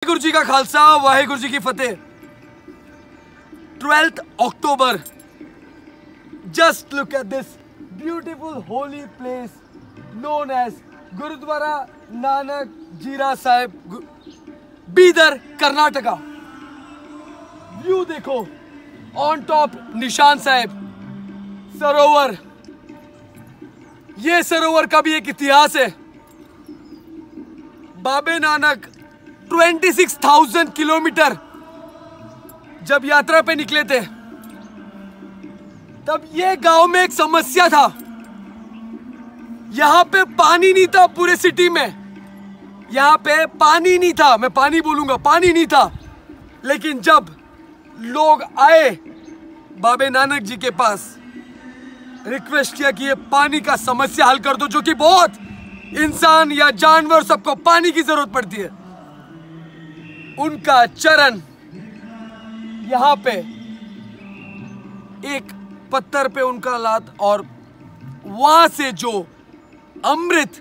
वाहेगुरु जी का खालसा, वाहेगुरु जी की फतेह। 12th October. Just look at this beautiful holy place known as Gurudwara Nanak Jira Sahib, Bidar, Karnataka. View देखो, on top निशान साहिब सरोवर। ये सरोवर का भी एक इतिहास है। बाबे नानक 26,000 किलोमीटर जब यात्रा पे निकले थे, तब ये गांव में एक समस्या था। यहां पे पानी नहीं था, पूरे सिटी में यहां पे पानी नहीं था। मैं पानी बोलूंगा, पानी नहीं था। लेकिन जब लोग आए बाबे नानक जी के पास, रिक्वेस्ट किया कि ये पानी का समस्या हल कर दो, जो कि बहुत इंसान या जानवर सबको पानी की जरूरत पड़ती है। उनका चरण यहां पे एक पत्थर पे उनका लात, और वहां से जो अमृत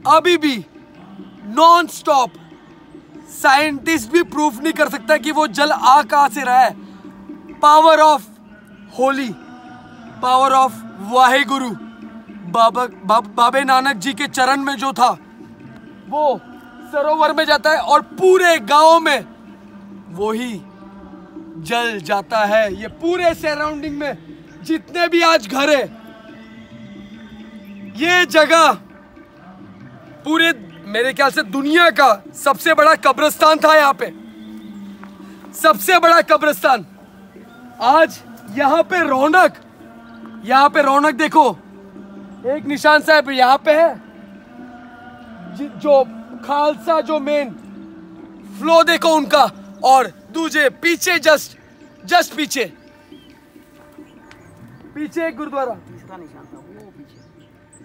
अभी भी नॉन स्टॉप, साइंटिस्ट भी प्रूफ नहीं कर सकता कि वो जल आ कहां से रहा है। Power of Holi, power of Waheguru, बाबे नानक जी के चरण में जो था वो सरोवर में जाता है और पूरे गांव में वो ही जल जाता है। ये पूरे सराउंडिंग में जितने भी आज घर है, ये जगह पूरे मेरे ख्याल से दुनिया का सबसे बड़ा कब्रिस्तान था। यहाँ पे सबसे बड़ा कब्रिस्तान। आज यहाँ पे रौनक देखो। एक निशान साहब यहाँ पे है, जो खालसा जो मेन फ्लो देखो उनका, और दूजे पीछे जस्ट पीछे एक गुरुद्वारा। तीसरा निशान था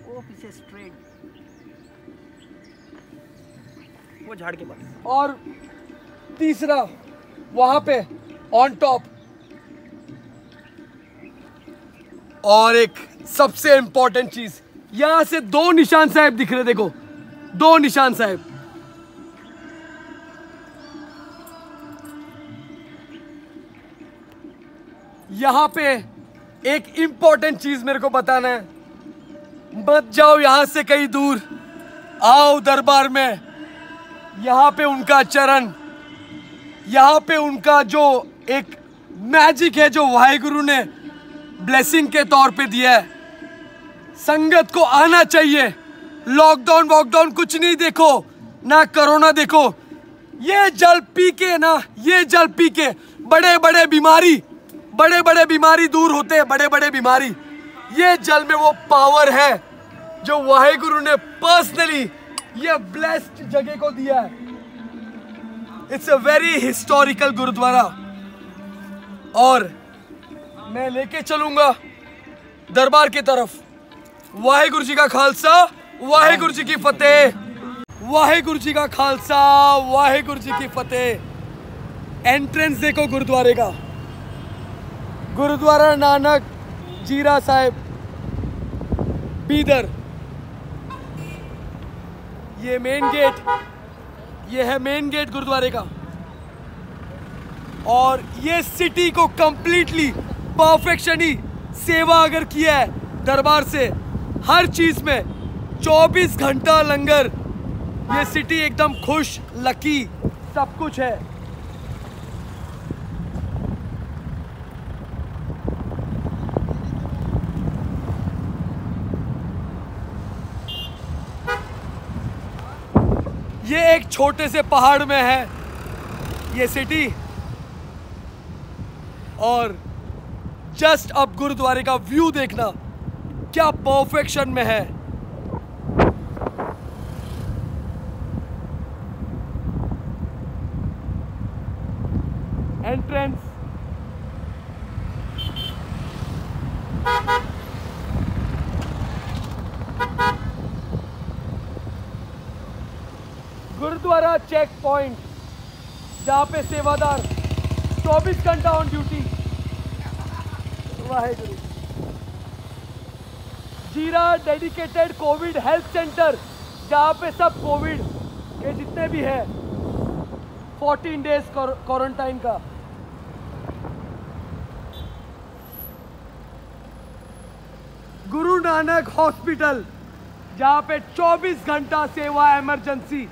वो पीछे स्ट्रेट, वो झाड़ के पास। और तीसरा वहां पे ऑन टॉप। और एक सबसे इंपॉर्टेंट चीज, यहां से दो निशान साहब दिख रहे, देखो दो निशान साहब। यहां पे एक इंपॉर्टेंट चीज मेरे को बताना है। मत जाओ यहां से कहीं दूर, आओ दरबार में। यहां पे उनका चरण, यहां पे उनका जो एक मैजिक है, जो वाहेगुरु ने ब्लेसिंग के तौर पे दिया है। संगत को आना चाहिए। लॉकडाउन वॉकडाउन कुछ नहीं देखो, ना कोरोना देखो। ये जल पी के बड़े बड़े बीमारी दूर होते हैं, बड़े बड़े बीमारी। ये जल में वो पावर है जो वाहेगुरु ने पर्सनली ये ब्लेस्ड जगह को दिया है। It's a very historical gurdwara, और मैं लेके चलूंगा दरबार की तरफ। वाहेगुरु जी का खालसा, वाहेगुरु जी की फतेह। वाहेगुरु जी का खालसा, वाहेगुरु जी की फतेह। एंट्रेंस देखो गुरुद्वारे का, गुरुद्वारा नानक जीरा साहिब बीदर। ये मेन गेट, ये है मेन गेट गुरुद्वारे का। और ये सिटी को कंप्लीटली परफेक्शनी सेवा अगर किया है दरबार से, हर चीज में 24 घंटा लंगर। ये सिटी एकदम खुश, लकी, सब कुछ है। ये एक छोटे से पहाड़ में है ये सिटी, और जस्ट अब गुरुद्वारे का व्यू देखना, क्या परफेक्शन में है। एंट्रेंस, गुरुद्वारा चेक पॉइंट, जहां पे सेवादार 24 घंटा ऑन ड्यूटी। वाहेगुरु। जीरा डेडिकेटेड कोविड हेल्थ सेंटर, जहाँ पे सब कोविड के जितने भी है 14 डेज क्वारंटाइन का। गुरु नानक हॉस्पिटल, जहां पे 24 घंटा सेवा emergency.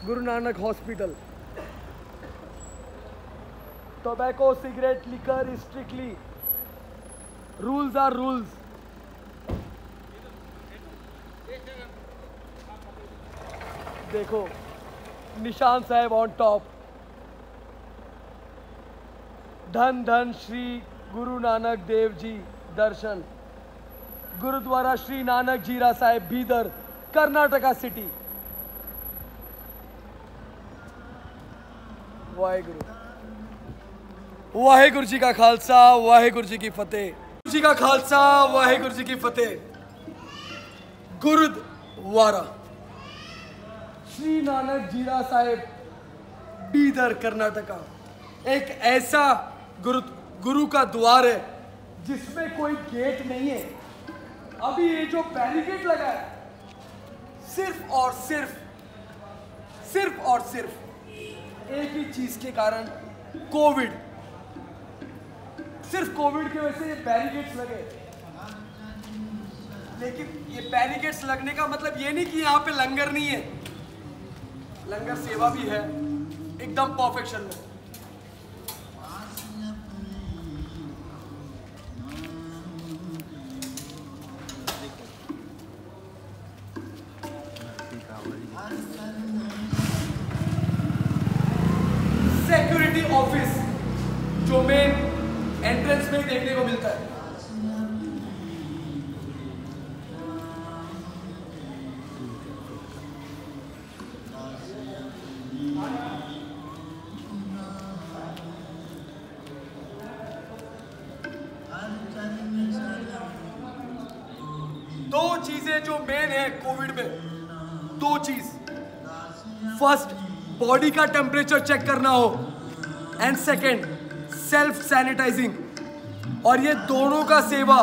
Guru Nanak hospital. Tobacco, cigarette, liquor strictly, rules are rules. देखो निशान साहब ऑन टॉप। धन धन श्री गुरु नानक देव जी दर्शन, गुरुद्वारा श्री नानक जीरा साहेब, बीदर, कर्नाटका सिटी। वाहेगुरु वाहेगुरु जी का खालसा, वाहेगुरु जी की फतेह। गुरु जी का खालसा, वाहेगुरु जी की फतेह। गुरुद्वारा श्री नानक जीरा साहेब, बीदर, कर्नाटका। एक ऐसा गुरु का द्वार है जिसमें कोई गेट नहीं है। अभी ये जो बैरिकेड लगा है, सिर्फ और सिर्फ एक ही चीज के कारण, कोविड। सिर्फ कोविड की वजह से ये बैरिकेड्स लगे। लेकिन ये बैरिकेड्स लगने का मतलब ये नहीं कि यहाँ पे लंगर नहीं है। लंगर सेवा भी है एकदम परफेक्शन में। सिक्योरिटी ऑफिस जो मेन एंट्रेंस में देखने को मिलता है। दो चीजें जो मेन है कोविड में, दो चीज। फर्स्ट, बॉडी का टेम्परेचर चेक करना हो, एंड सेकंड, सेल्फ सैनिटाइजिंग। और ये दोनों का सेवा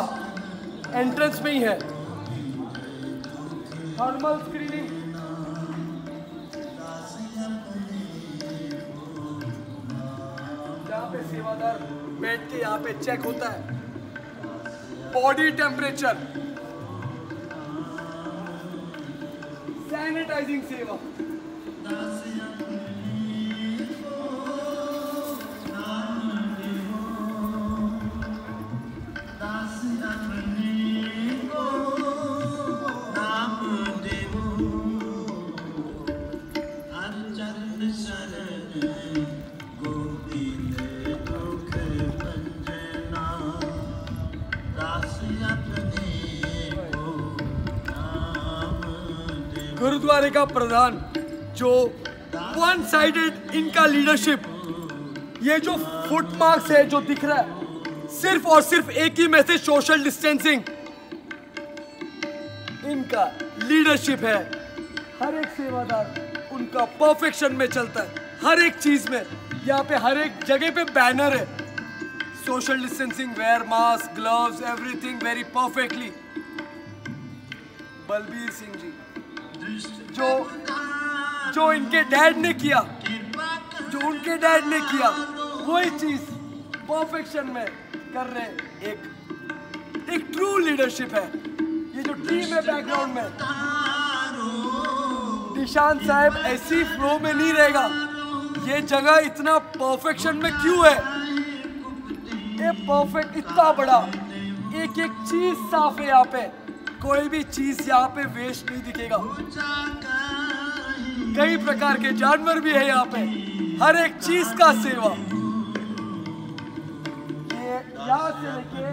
एंट्रेंस में ही है। थर्मल स्क्रीनिंग, जहाँ पे सेवादार बैठ के यहाँ पे चेक होता है बॉडी टेम्परेचर, सैनिटाइजिंग सेवा। गुरुद्वारे का प्रधान जो वन साइडेड इनका लीडरशिप, ये जो फुट मार्क्स है जो दिख रहा है, सिर्फ और सिर्फ एक ही मैसेज, सोशल डिस्टेंसिंग। इनका लीडरशिप है। हर एक सेवादार उनका परफेक्शन में चलता है, हर एक चीज में। यहाँ पे हर एक जगह पे बैनर है, social distancing, wear mask, gloves, everything very perfectly. Balbir Singh ji जो इनके डैड ने किया, जो उनके डैड ने किया, वही चीज परफेक्शन में कर रहे। एक ट्रू लीडरशिप है। ये जो टीम है बैकग्राउंड में, निशान साहब ऐसी फ्लो में नहीं रहेगा। ये जगह इतना परफेक्शन में क्यों है? ये परफेक्ट, इतना बड़ा, एक एक चीज साफ है यहाँ पे। कोई भी चीज यहाँ पे वेस्ट नहीं दिखेगा। कई प्रकार के जानवर भी है यहाँ पे, हर एक चीज का सेवा। ये यहाँ से लेके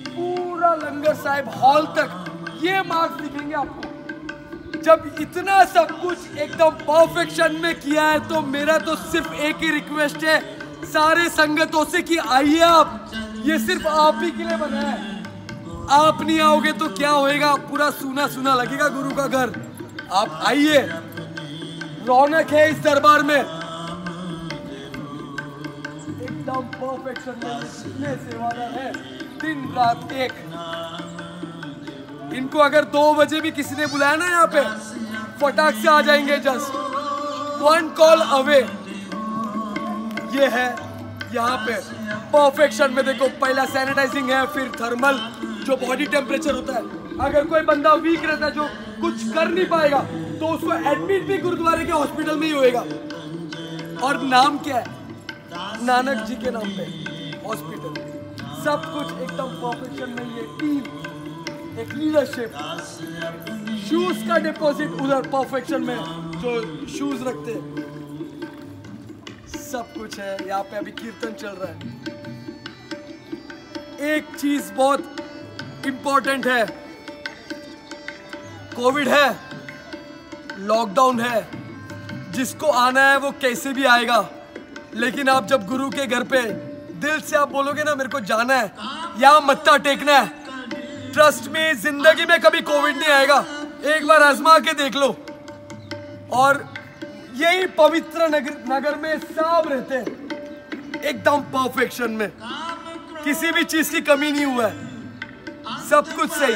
पूरा लंगर साहिब हॉल तक ये मार्क्स दिखेंगे आपको। जब इतना सब कुछ एकदम परफेक्शन में किया है, तो मेरा तो सिर्फ एक ही रिक्वेस्ट है सारे संगतों से कि आइए आप। ये सिर्फ आप ही के लिए बना है। आप नहीं आओगे तो क्या होएगा? पूरा सूना सूना लगेगा गुरु का घर। आप आइए, रौनक है इस दरबार में। एकदम परफेक्शन में जितने सेवादार है, दिन रात एक। इनको अगर 2 बजे भी किसी ने बुलाया ना यहाँ पे, फटाक से आ जाएंगे, जस्ट 1 कॉल अवे। ये है यहाँ पे परफेक्शन में। देखो, पहला सैनिटाइजिंग है, फिर थर्मल जो बॉडी टेम्परेचर होता है। अगर कोई बंदा वीक रहता है जो कुछ कर नहीं पाएगा तो उसको एडमिट भी गुरुद्वारे के हॉस्पिटल में ही होएगा। और नाम क्या है? नानक जी के नाम पे हॉस्पिटल। सब कुछ एकदम परफेक्शन में। ये टीम, एक लीडरशिप, शूज का डिपॉजिट उधर परफेक्शन में जो शूज रखते हैं, सब कुछ है यहाँ पे। अभी कीर्तन चल रहा है। एक चीज बहुत इंपॉर्टेंट है, कोविड है, लॉकडाउन है, जिसको आना है वो कैसे भी आएगा। लेकिन आप जब गुरु के घर पे दिल से आप बोलोगे ना मेरे को जाना है, यहाँ मत्था टेकना है, ट्रस्ट में जिंदगी में कभी कोविड नहीं आएगा। एक बार आजमा के देख लो। और यही पवित्र नगर में सब रहते हैं एकदम परफेक्शन में, किसी भी चीज की कमी नहीं हुआ है, सब कुछ सही।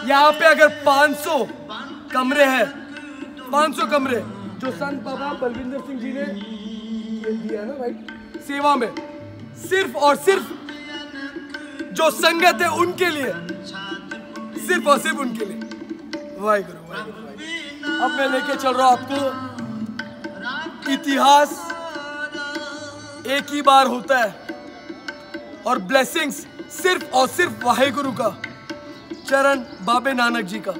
यहाँ पे अगर 500 कमरे हैं, 500 कमरे जो संत बाबा बलविंदर सिंह जी ने दिया ना, राइट, सेवा में, सिर्फ और सिर्फ जो संगत है उनके लिए, सिर्फ और सिर्फ उनके लिए। वाहिगुरु वाहिगुरु। अब मैं लेके चल रहा हूं आपको। इतिहास एक ही बार होता है और ब्लेसिंग्स सिर्फ और सिर्फ वाहिगुरु का चरण, बाबे नानक जी का।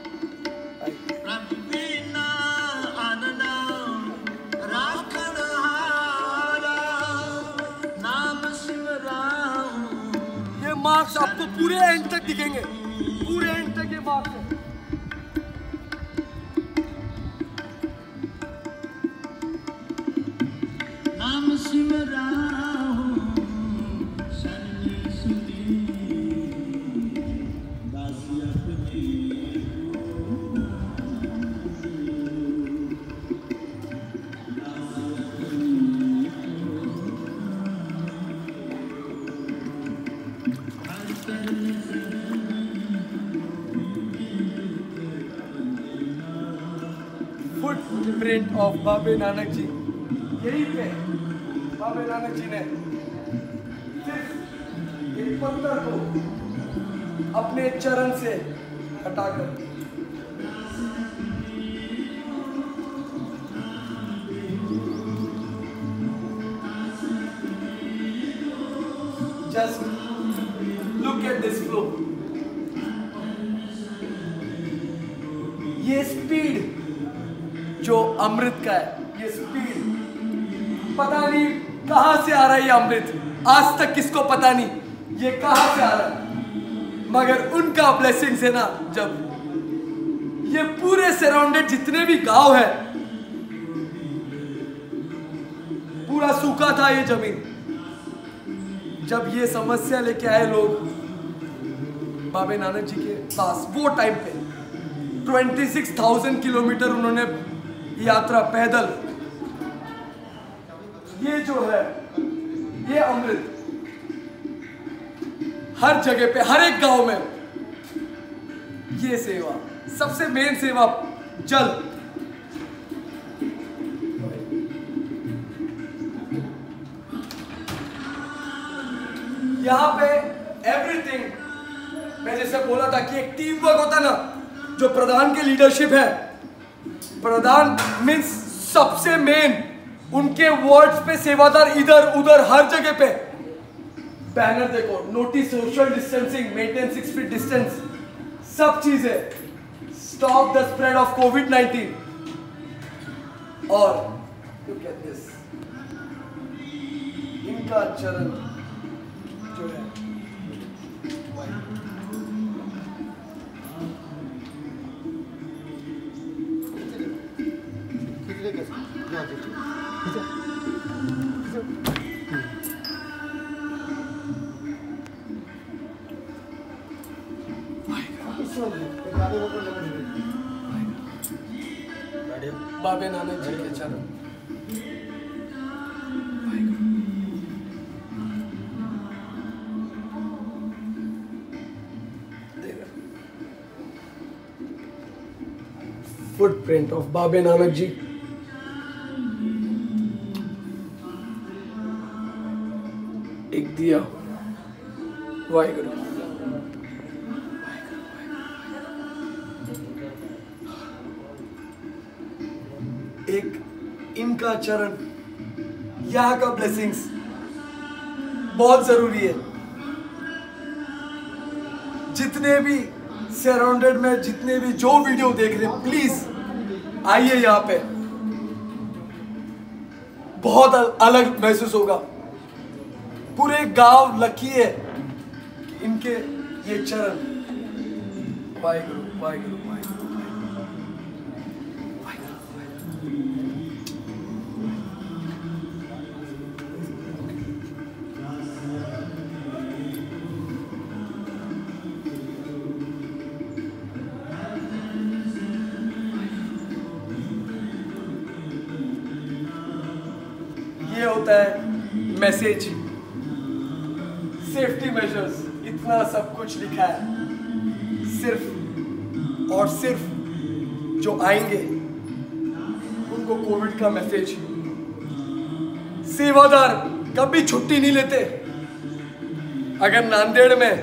ये मार्क्स आपको पूरे एंड तक दिखेंगे, पूरे एंड तक ये मार्क्स है। फुटप्रिंट ऑफ बाबे नानक जी, यही पे बाबे नानक जी ने सिर्फ एक पत्थर को अपने चरण से हटाकर just look at this flow. ये स्पीड जो अमृत का है, ये स्पीड पता नहीं कहां से आ रहा है। ये अमृत आज तक किसको पता नहीं ये कहां से आ रहा है, मगर उनका ब्लेसिंग है ना। जब ये पूरे सराउंडेड जितने भी गांव है, पूरा सूखा था ये जमीन, जब ये समस्या लेके आए लोग बाबे नानक जी के पास, वो टाइम पे 26,000 किलोमीटर उन्होंने यात्रा पैदल, ये जो है ये अमृत हर जगह पे, हर एक गांव में ये सेवा, सबसे मेन सेवा जल। यहां पे एवरीथिंग, मैं जैसे बोला था कि एक टीम वर्क होता ना, जो प्रधान की लीडरशिप है, प्रधान मीन्स सबसे मेन, उनके वर्ड्स पे सेवादार इधर उधर हर जगह पे। बैनर देखो, notice social distancing, maintain 6 feet distance, सब चीजें, स्टॉप द स्प्रेड ऑफ कोविड-19। और लुक एट दिस, इनका चरण जो है बाबे नानक जी के चरण। footprint of Babe Nanak ji. एक दिया वाहिगुरु. एक इनका चरण, यहाँ का ब्लेसिंग्स बहुत जरूरी है. जितने भी सराउंडेड में, जितने भी जो वीडियो देख रहे हैं, प्लीज आइए यहाँ पे. बहुत अलग महसूस होगा. पूरे गांव लकी है कि इनके ये चरण. वाहिगुरु वाहिगुरु वाहिगुरु. ये होता है मैसेज. सेफ्टी मेजर्स, इतना सब कुछ लिखा है. सिर्फ और सिर्फ जो आएंगे उनको कोविड का मैसेज. सेवादार कभी छुट्टी नहीं लेते. अगर नांदेड़ में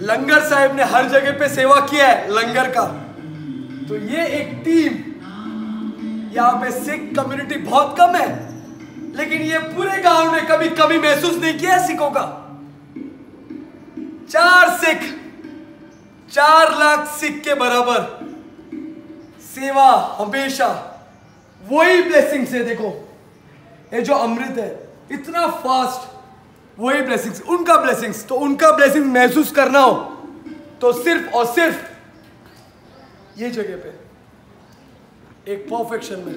लंगर साहिब ने हर जगह पे सेवा किया है लंगर का, तो ये एक टीम. यहाँ पे सिख कम्युनिटी बहुत कम है, लेकिन ये पूरे गांव ने कभी कभी महसूस नहीं किया सिखों का. 4 सिख 4 लाख सिख के बराबर सेवा हमेशा. वही ब्लेसिंग्स है. देखो ये जो अमृत है इतना फास्ट, वही ब्लेसिंग्स, उनका ब्लेसिंग्स. तो उनका ब्लेसिंग महसूस करना हो तो सिर्फ और सिर्फ ये जगह पे एक परफेक्शन में.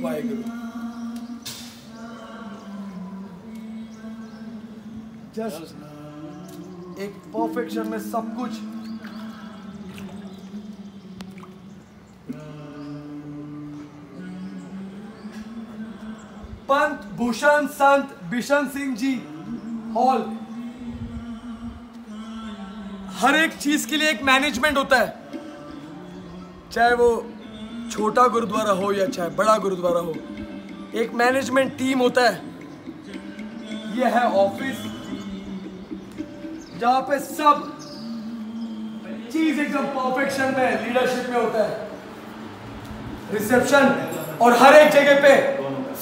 वाहिगुरु. जस्ट एक परफेक्शन में सब कुछ. पंत भूषण संत बिशन सिंह जी हॉल. हर एक चीज के लिए एक मैनेजमेंट होता है, चाहे वो छोटा गुरुद्वारा हो या चाहे बड़ा गुरुद्वारा हो. एक मैनेजमेंट टीम होता है. यह है ऑफिस जहां पे सब चीज एकदम परफेक्शन में, लीडरशिप में होता है. रिसेप्शन और हर एक जगह पे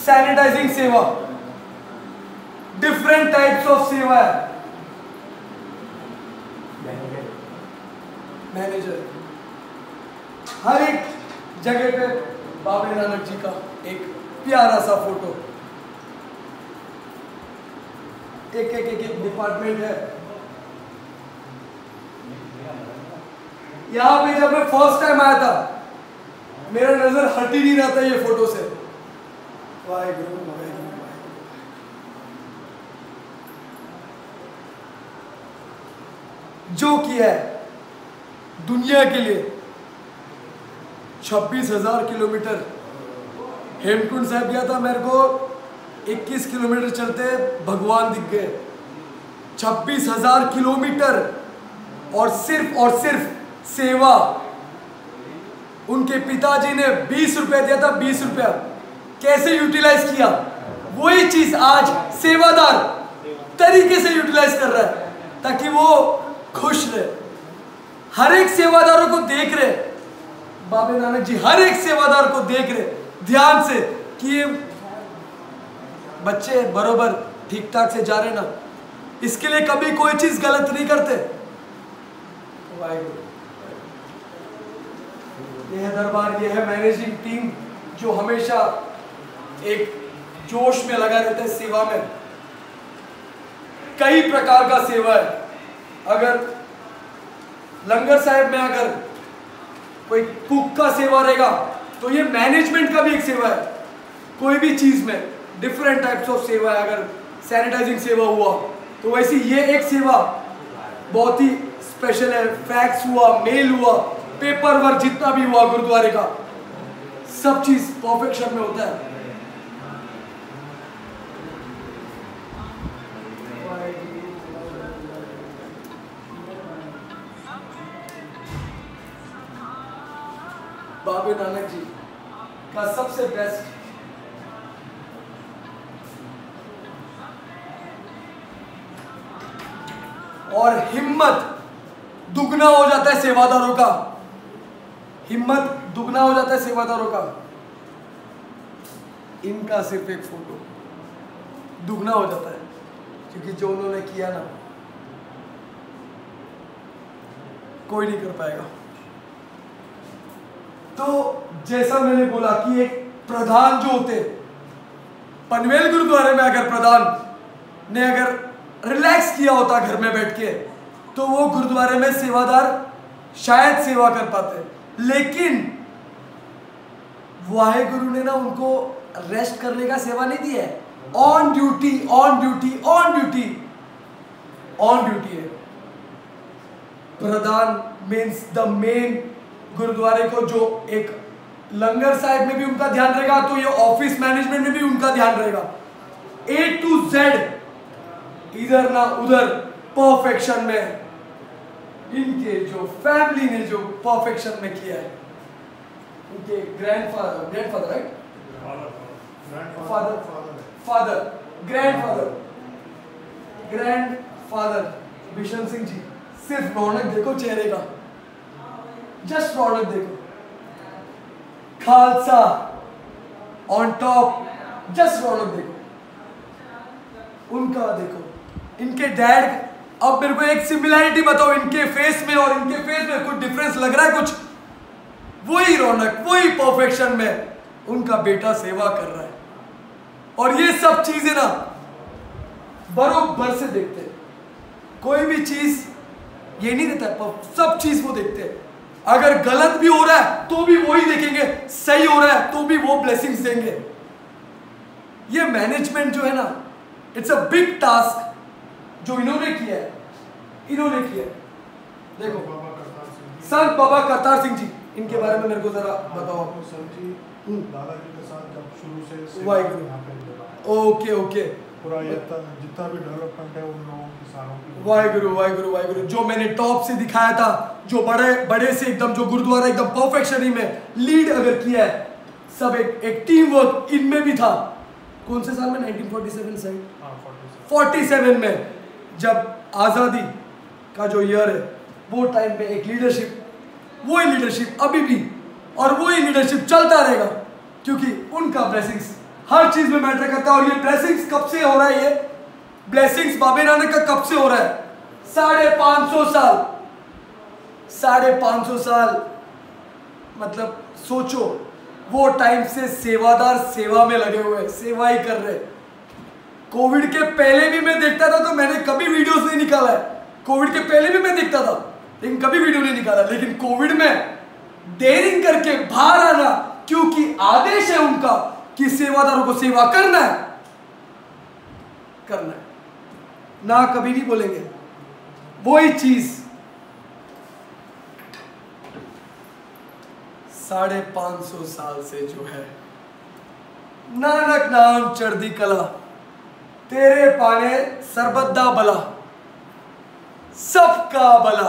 सैनिटाइजिंग सेवा, डिफरेंट टाइप्स ऑफ सेवा है. मैनेजर हर एक जगह पे बाबे नानक जी का एक प्यारा सा फोटो. एक डिपार्टमेंट है. यहाँ पे जब मैं फर्स्ट टाइम आया था, मेरा नजर हट ही नहीं रहा था ये फोटो से. वाहिगुरु वाहिगुरु. जो किया है दुनिया के लिए. 26,000 किलोमीटर हेमकुंड साहब गया था. मेरे को 21 किलोमीटर चलते भगवान दिख गए. 26,000 किलोमीटर और सिर्फ सेवा. उनके पिताजी ने 20 रुपया दिया था. 20 रुपया कैसे यूटिलाइज किया, वही चीज आज सेवादार तरीके से यूटिलाइज कर रहा है ताकि वो खुश रहे. हर एक सेवादारों को देख रहे बाबे नानक जी, हर एक सेवादार को देख रहे ध्यान से कि ये बच्चे बरोबर ठीक ठाक से जा रहे ना. इसके लिए कभी कोई चीज गलत नहीं करते. यह है दरबार, यह है मैनेजिंग टीम जो हमेशा एक जोश में लगा रहता है सेवा में. कई प्रकार का सेवा है. अगर लंगर साहिब में अगर कोई कुक का सेवा रहेगा तो ये मैनेजमेंट का भी एक सेवा है. कोई भी चीज में डिफरेंट टाइप्स ऑफ सेवा है. अगर सैनिटाइजिंग सेवा हुआ तो वैसे ये एक सेवा बहुत ही स्पेशल है. फैक्स हुआ, मेल हुआ, पेपर वर्क जितना भी हुआ गुरुद्वारे का, सब चीज परफेक्शन में होता है. बाबे नानक जी का सबसे बेस्ट और हिम्मत दुगना हो जाता है सेवादारों का, हिम्मत दुगना हो जाता है सेवादारों का। इनका सिर्फ एक फोटो दुगना हो जाता है, क्योंकि जो उन्होंने किया ना कोई नहीं कर पाएगा। तो जैसा मैंने बोला कि एक प्रधान जो होते, पनवेल गुरुद्वारे में अगर प्रधान ने अगर रिलैक्स किया होता घर में बैठ के, तो वो गुरुद्वारे में सेवादार शायद सेवा कर पाते, लेकिन वाहेगुरु ने ना उनको रेस्ट करने का सेवा नहीं दिया है। On duty on duty on duty on duty है। प्रधान मीन्स द मेन गुरुद्वारे को, जो एक लंगर साहिब में भी उनका ध्यान रहेगा, तो ये ऑफिस मैनेजमेंट में भी उनका ध्यान रहेगा। A to Z, इधर ना उधर, परफेक्शन में। इनके जो फैमिली ने जो परफेक्शन में किया है, उनके grandfather right, grandfather Bishan Singh ji, सिर्फ रौनक देखो चेहरे का, जस्ट रौनक देखो। खालसा ऑन टॉप, जस्ट रौनक देखो, उनका देखो। इनके डैड, अब मेरे को एक सिमिलैरिटी बताओ इनके फेस में और इनके फेस में, कुछ डिफरेंस लग रहा है कुछ? वही रौनक, वही परफेक्शन में उनका बेटा सेवा कर रहा है। और ये सब चीजें ना बरोबर से देखते हैं, कोई भी चीज ये नहीं देता है, सब चीज वो देखते हैं। अगर गलत भी हो रहा है तो भी वही देखेंगे, सही हो रहा है तो भी वो ब्लेसिंग्स देंगे। ये मैनेजमेंट जो है ना, इट्स अ बिग टास्क जो इन्होंने किया है, इन्होंने किया है। देखो संत बाबा करतार सिंह जी, इनके बारे में मेरे को जरा बताओ। दादाजी के साथ जब शुरू से वाहिगुरु, यहाँ पे ओके ओके, पूरा जितना भी डेवलपमेंट है उन लोगों किसानों की। वाहिगुरु वाहिगुरु वाहिगुरु। जो मैंने टॉप से दिखाया था, जो बड़े बड़े से एकदम, जो गुरुद्वारा एकदम परफेक्शन ही में लीड अगर किया है, सब एक टीम वर्क इनमें भी था। कौन से साल में? 1947 से 47 में, जब आज़ादी का जो ईयर है, वो टाइम पे एक लीडरशिप, वही लीडरशिप अभी भी, और वही लीडरशिप चलता रहेगा, क्योंकि उनका ब्लेसिंग्स हर चीज में मैटर करता है। और ये ब्लेसिंग्स कब से हो रहा है? ये ब्लेसिंग्स बाबे नानक का कब से हो रहा है? 550 साल, 550 साल। मतलब सोचो, वो टाइम से सेवादार सेवा में लगे हुए, सेवा ही कर रहे। कोविड के पहले भी मैं देखता था, तो मैंने कभी वीडियोस नहीं निकाला है। कोविड के पहले भी मैं देखता था, लेकिन कभी वीडियो नहीं निकाला। लेकिन कोविड में देरिंग करके बाहर आना, क्योंकि आदेश है उनका कि सेवादारों को सेवा करना है, करना है, ना कभी नहीं बोलेंगे। वही चीज 550 साल से जो है, नानक नाम चढ़दी कला, तेरे पाने सरबद्दा बला, सबका भला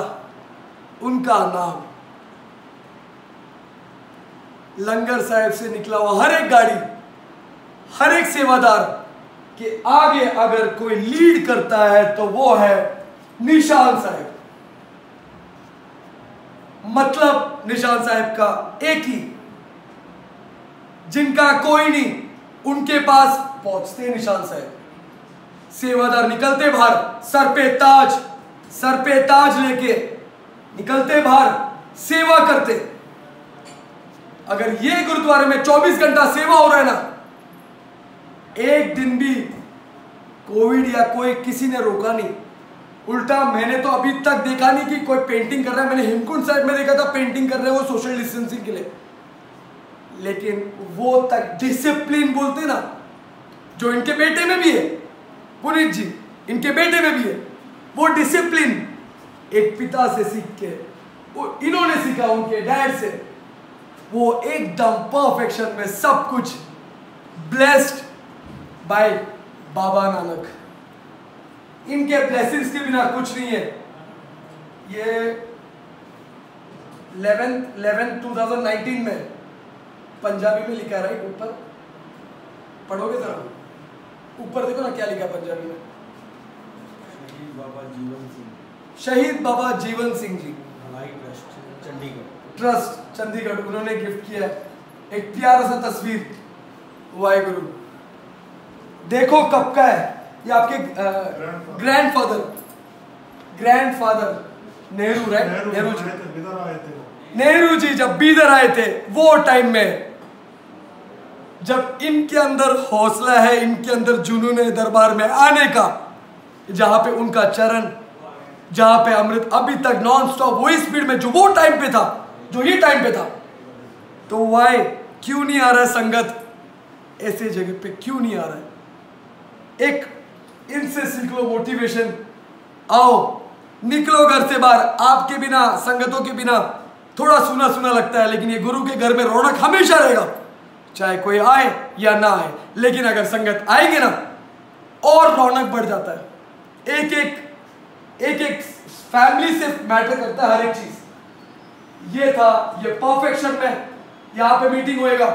उनका नाम। लंगर साहिब से निकला हुआ हर एक गाड़ी, हर एक सेवादार के आगे अगर कोई लीड करता है तो वो है निशान साहिब। मतलब निशान साहिब का एक ही, जिनका कोई नहीं, उनके पास पहुंचते निशान साहिब। सेवादार निकलते बाहर, सर पे ताज लेके निकलते बाहर, सेवा करते। अगर ये गुरुद्वारे में 24 घंटा सेवा हो रहा है ना, एक दिन भी कोविड या कोई किसी ने रोका नहीं। उल्टा मैंने तो अभी तक देखा नहीं कि कोई पेंटिंग कर रहा है। मैंने हेमकुंड साहिब में देखा था पेंटिंग कर रहे हैं वो सोशल डिस्टेंसिंग के लिए, लेकिन वो तक डिसिप्लिन बोलते ना, जो इनके बेटे में भी है, पुनीत जी इनके बेटे में भी है, वो डिसिप्लिन एक पिता से सीख के, वो इन्होंने सीखा उनके डैड से, वो एकदम परफेक्शन में सब कुछ ब्लेस्ड बाय बाबा नानक। इनके ब्लेसिंग्स के बिना कुछ नहीं है। ये 11/11/2019 में पंजाबी में लिखा है राइट ऊपर, पढ़ोगे जरा ऊपर देखो ना क्या लिखा है पंजाबी में। शहीद बाबा जीवन सिंह जी ट्रस्ट चंडीगढ़, उन्होंने गिफ्ट किया है एक प्यारा सा तस्वीर। वाहेगुरु, देखो कब का है ये, आपके ग्रैंडफादर नेहरू राइट, नेहरू जी जब बीदर आए थे वो टाइम में, जब इनके अंदर हौसला है, इनके अंदर जुनून है दरबार में आने का, जहां पे उनका चरण, जहां पे अमृत अभी तक नॉन स्टॉप वही स्पीड में जो वो टाइम पे था, जो ये टाइम पे था, तो वाई क्यों नहीं आ रहा है संगत ऐसे जगह पे, क्यों नहीं आ रहा है? एक इनसे सीख लो मोटिवेशन, आओ निकलो घर से बाहर। आपके बिना, संगतों के बिना थोड़ा सुना सुना लगता है, लेकिन ये गुरु के घर में रौनक हमेशा रहेगा, चाहे कोई आए या ना आए। लेकिन अगर संगत आएंगे ना और रौनक बढ़ जाता है। एक एक फैमिली से मैटर करता है हर एक चीज। ये था, ये परफेक्शन में यहाँ पे मीटिंग होएगा,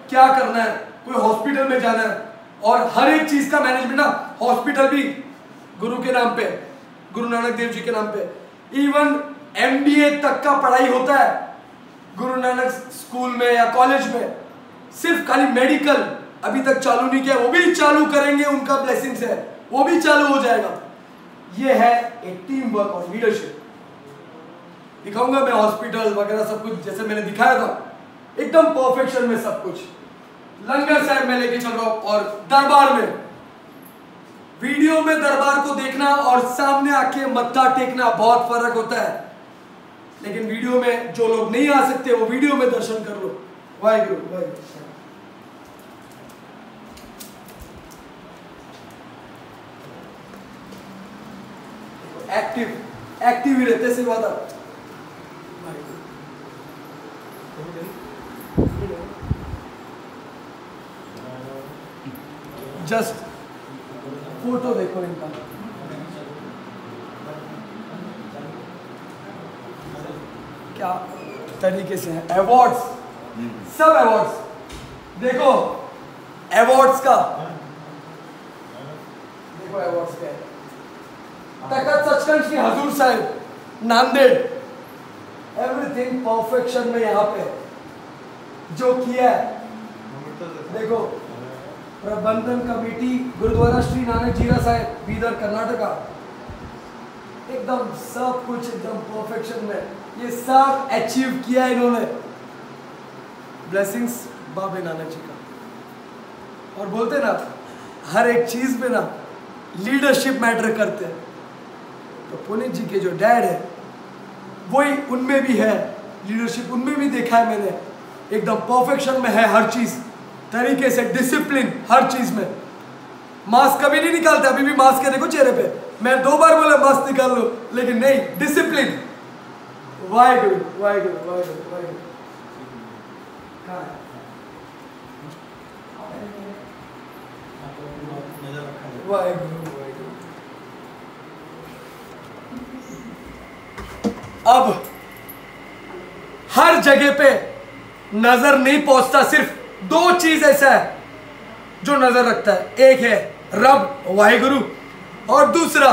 क्या करना है, कोई हॉस्पिटल में जाना है, और हर एक चीज का मैनेजमेंट ना, हॉस्पिटल भी गुरु के नाम पे, गुरु नानक देव जी के नाम पे। इवन MBA तक का पढ़ाई होता है गुरु नानक स्कूल में या कॉलेज में। सिर्फ खाली मेडिकल अभी तक चालू नहीं किया, वो भी चालू करेंगे, उनका ब्लेसिंग्स है, वो भी चालू हो जाएगा। ये है एक टीम वर्क और लीडरशिप। दिखाऊंगा मैं हॉस्पिटल वगैरह सब कुछ, जैसे मैंने दिखाया था एकदम परफेक्शन में सब कुछ। लंगर साहब मैं लेके चल रहा हूं, और दरबार में, वीडियो में दरबार को देखना और सामने आके मत्था टेकना बहुत फर्क होता है। लेकिन वीडियो में जो लोग नहीं आ सकते वो वीडियो में दर्शन कर लो। वाहेगुरु वाहेगुरु। एक्टिव ही रहते सेवादार। जस्ट फोटो देखो इनका, क्या तरीके से है। अवार्ड्स, सब अवार्ड्स देखो, अवार्ड्स का देखो, अवार्ड्स क्या है। तखत सचखंड श्री हजूर साहिब नांदेड़, एवरीथिंग परफेक्शन में यहाँ पे जो किया है। देखो, प्रबंधन कमेटी गुरुद्वारा श्री नानक जीरा साहिब बीदर कर्नाटका, एकदम सब कुछ एकदम परफेक्शन में, ये सब अचीव किया है इन्होंने। ब्लेसिंग्स बाबे नानक जी का। और बोलते ना हर एक चीज में ना लीडरशिप मैटर करते हैं, तो पुनीत जी के जो डैड है वही उनमें भी है, लीडरशिप उनमें भी देखा है मैंने, एकदम परफेक्शन में है हर चीज तरीके से, डिसिप्लिन हर चीज में। मास्क कभी नहीं निकालते, अभी भी मास्क है देखो चेहरे पे। मैं 2 बार बोला मास्क निकाल लो, लेकिन नहीं, डिसिप्लिन। वाहेगुरु वाहेगुरु वाहेगुरु वाहेगुरु। कहाँ है? वाहेगुरु वाहेगुरु। अब हर जगह पे नजर नहीं पहुंचता, सिर्फ 2 चीज ऐसा है जो नजर रखता है। एक है रब वाहेगुरु, और दूसरा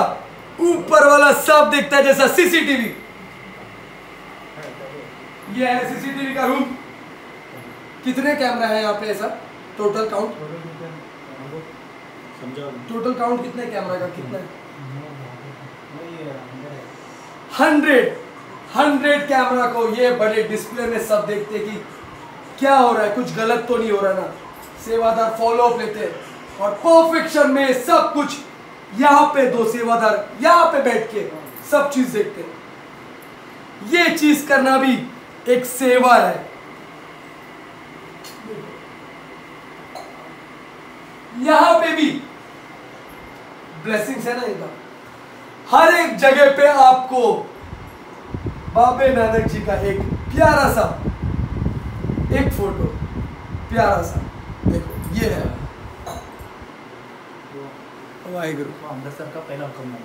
ऊपर वाला सब देखता है, जैसा CCTV। ये है CCTV का रूम। कितने कैमरा है यहाँ पे ऐसा? टोटल काउंट कितने कैमरा का, कितना है? 100 कैमरा को ये बड़े डिस्प्ले में सब देखते कि क्या हो रहा है, कुछ गलत तो नहीं हो रहा ना। सेवादार फॉलो अप लेते हैं, और परफेक्शन में सब कुछ। यहाँ पे 2 सेवादार यहाँ पे बैठ के सब चीज देखते हैं। ये चीज करना भी एक सेवा है। यहाँ पे भी ब्लेसिंग्स है ना एकदम। हर एक जगह पे आपको बाबे नानक जी का एक प्यारा सा एक फोटो, प्यारा सा देखो, ये है। वाहेगुरु। अमृतसर का पहला हुक्मनामा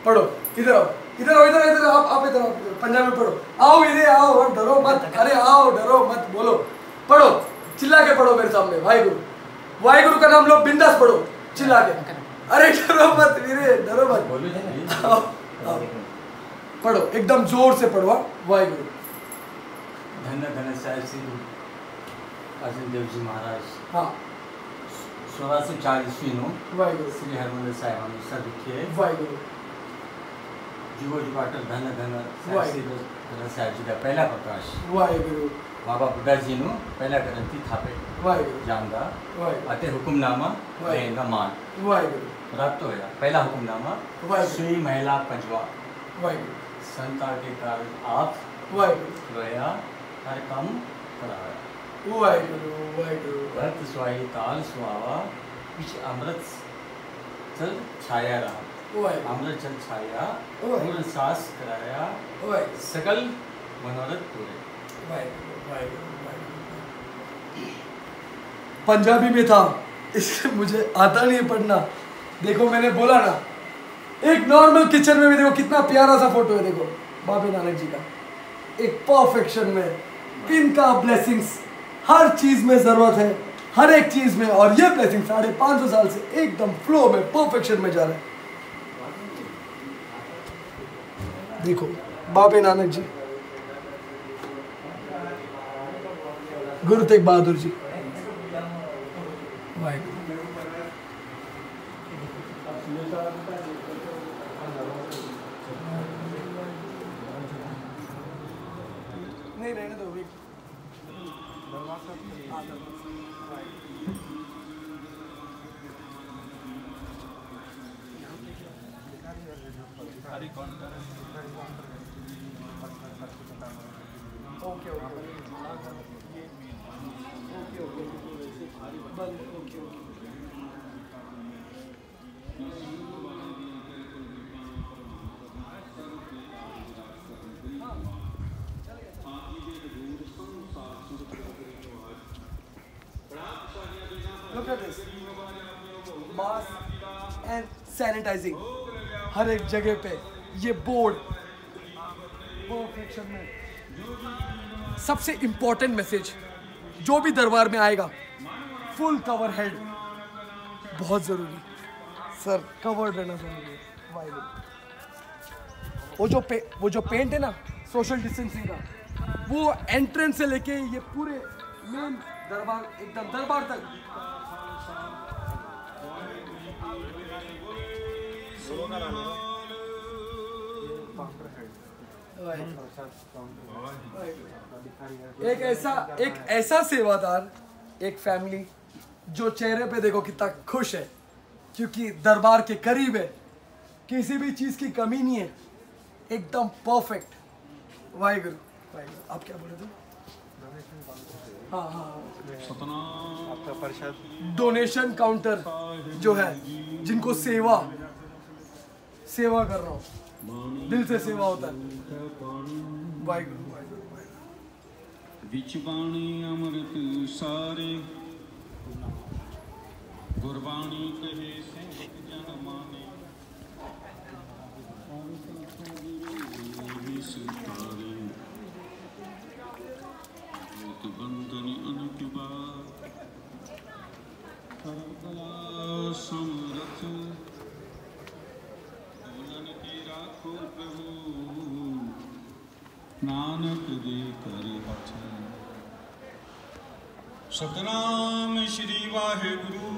पढ़ो, इधर आओ। इधर आओ, इधर इधर आप इधर आओ, पंजाबी में पढ़ो, आओ इधर आओ, डरो मत, अरे आओ, डरो मत, बोलो, पढ़ो, चिल्ला के पढ़ो मेरे सामने, वाहिगुरु, वाहिगुरु का नाम लो, बिंदास पढ़ो, चिल्ला के, अरे डरो मत वीरे, डरो मत, आओ, आओ, पढ़ो, एकदम जोर से पढ़ो, वाहिगुरु। धन धन साहिब श्री अर्जुन देव जी महाराज, हाँ 1640 नो वाहिगुरु, श्री हरमंदिर साहिब अमृतसर विखे वाहिगुरु, जुगो जुगाटर धन धन श्री धन साहिब जी का पहला प्रकाश, वाहिगुरु, बाबा बुड्ढा जी नो पहला ग्रंथी थापे, वाहिगुरु, जानदा, वाहिगुरु, अते हुक्मनामा लेंगा मान, वाहिगुरु, रब तो है पहला हुक्मनामा, श्री महिला पंजवा, वाहिगुरु, संतान के कारण आप, वाहिगुरु, लोया हर काम कराया, वाहिगुरु, वाहिगुरु, व्रत स्वाई काल सुहावा, पीछे अमृत जल छाया रहा, अमृत जल छाया, पूर्ण सांस कराया, सकल मनोरथ पूरे। पंजाबी में था, इसलिए मुझे आता नहीं है पढ़ना। देखो मैंने बोला ना, एक नॉर्मल किचन में भी देखो कितना प्यारा सा फोटो है, देखो बाबे नानक जी का, एक परफेक्शन में, इनका ब्लेसिंग्स हर चीज में जरूरत है, हर एक चीज में, और ये ब्लेसिंग 550 साल से एकदम फ्लो में, परफेक्शन में जा रहा है। देखो बाबे नानक जी, गुरु तेग बहादुर जी, वाहिगुरु, नहीं रहने दो, okay Look at this. Mask and sanitizing. हर एक जगह पे ये बोर्ड परफेक्शन में। सबसे इम्पोर्टेंट मैसेज, जो भी दरबार में आएगा, फुल कवर हेड बहुत जरूरी, सर कवर्ड रहना जरूरी है। वाहिगुरु, वो जो पेंट है ना सोशल डिस्टेंसिंग का, वो एंट्रेंस से लेके ये पूरे मेन दरबार, एकदम दरबार तक एक ऐसा सेवादार, एक फैमिली जो चेहरे पे देखो कितना खुश है, क्योंकि दरबार के करीब है, किसी भी चीज की कमी नहीं है, एकदम परफेक्ट। वाहिगुरु, वाहिगुरु, आप क्या बोले थे? हाँ, डोनेशन काउंटर जो है, जिनको सेवा कर रहा हूँ, दिल से सेवा होता है। वाहिगुरु, विच बाणी अमृत सारे, गुरबाणी कहे सिंह जन माने, बंधन अनक बार, समरथ बोलन के राखो प्रभु, नानक दे कर हथ। सतनाम श्री वाहिगुरु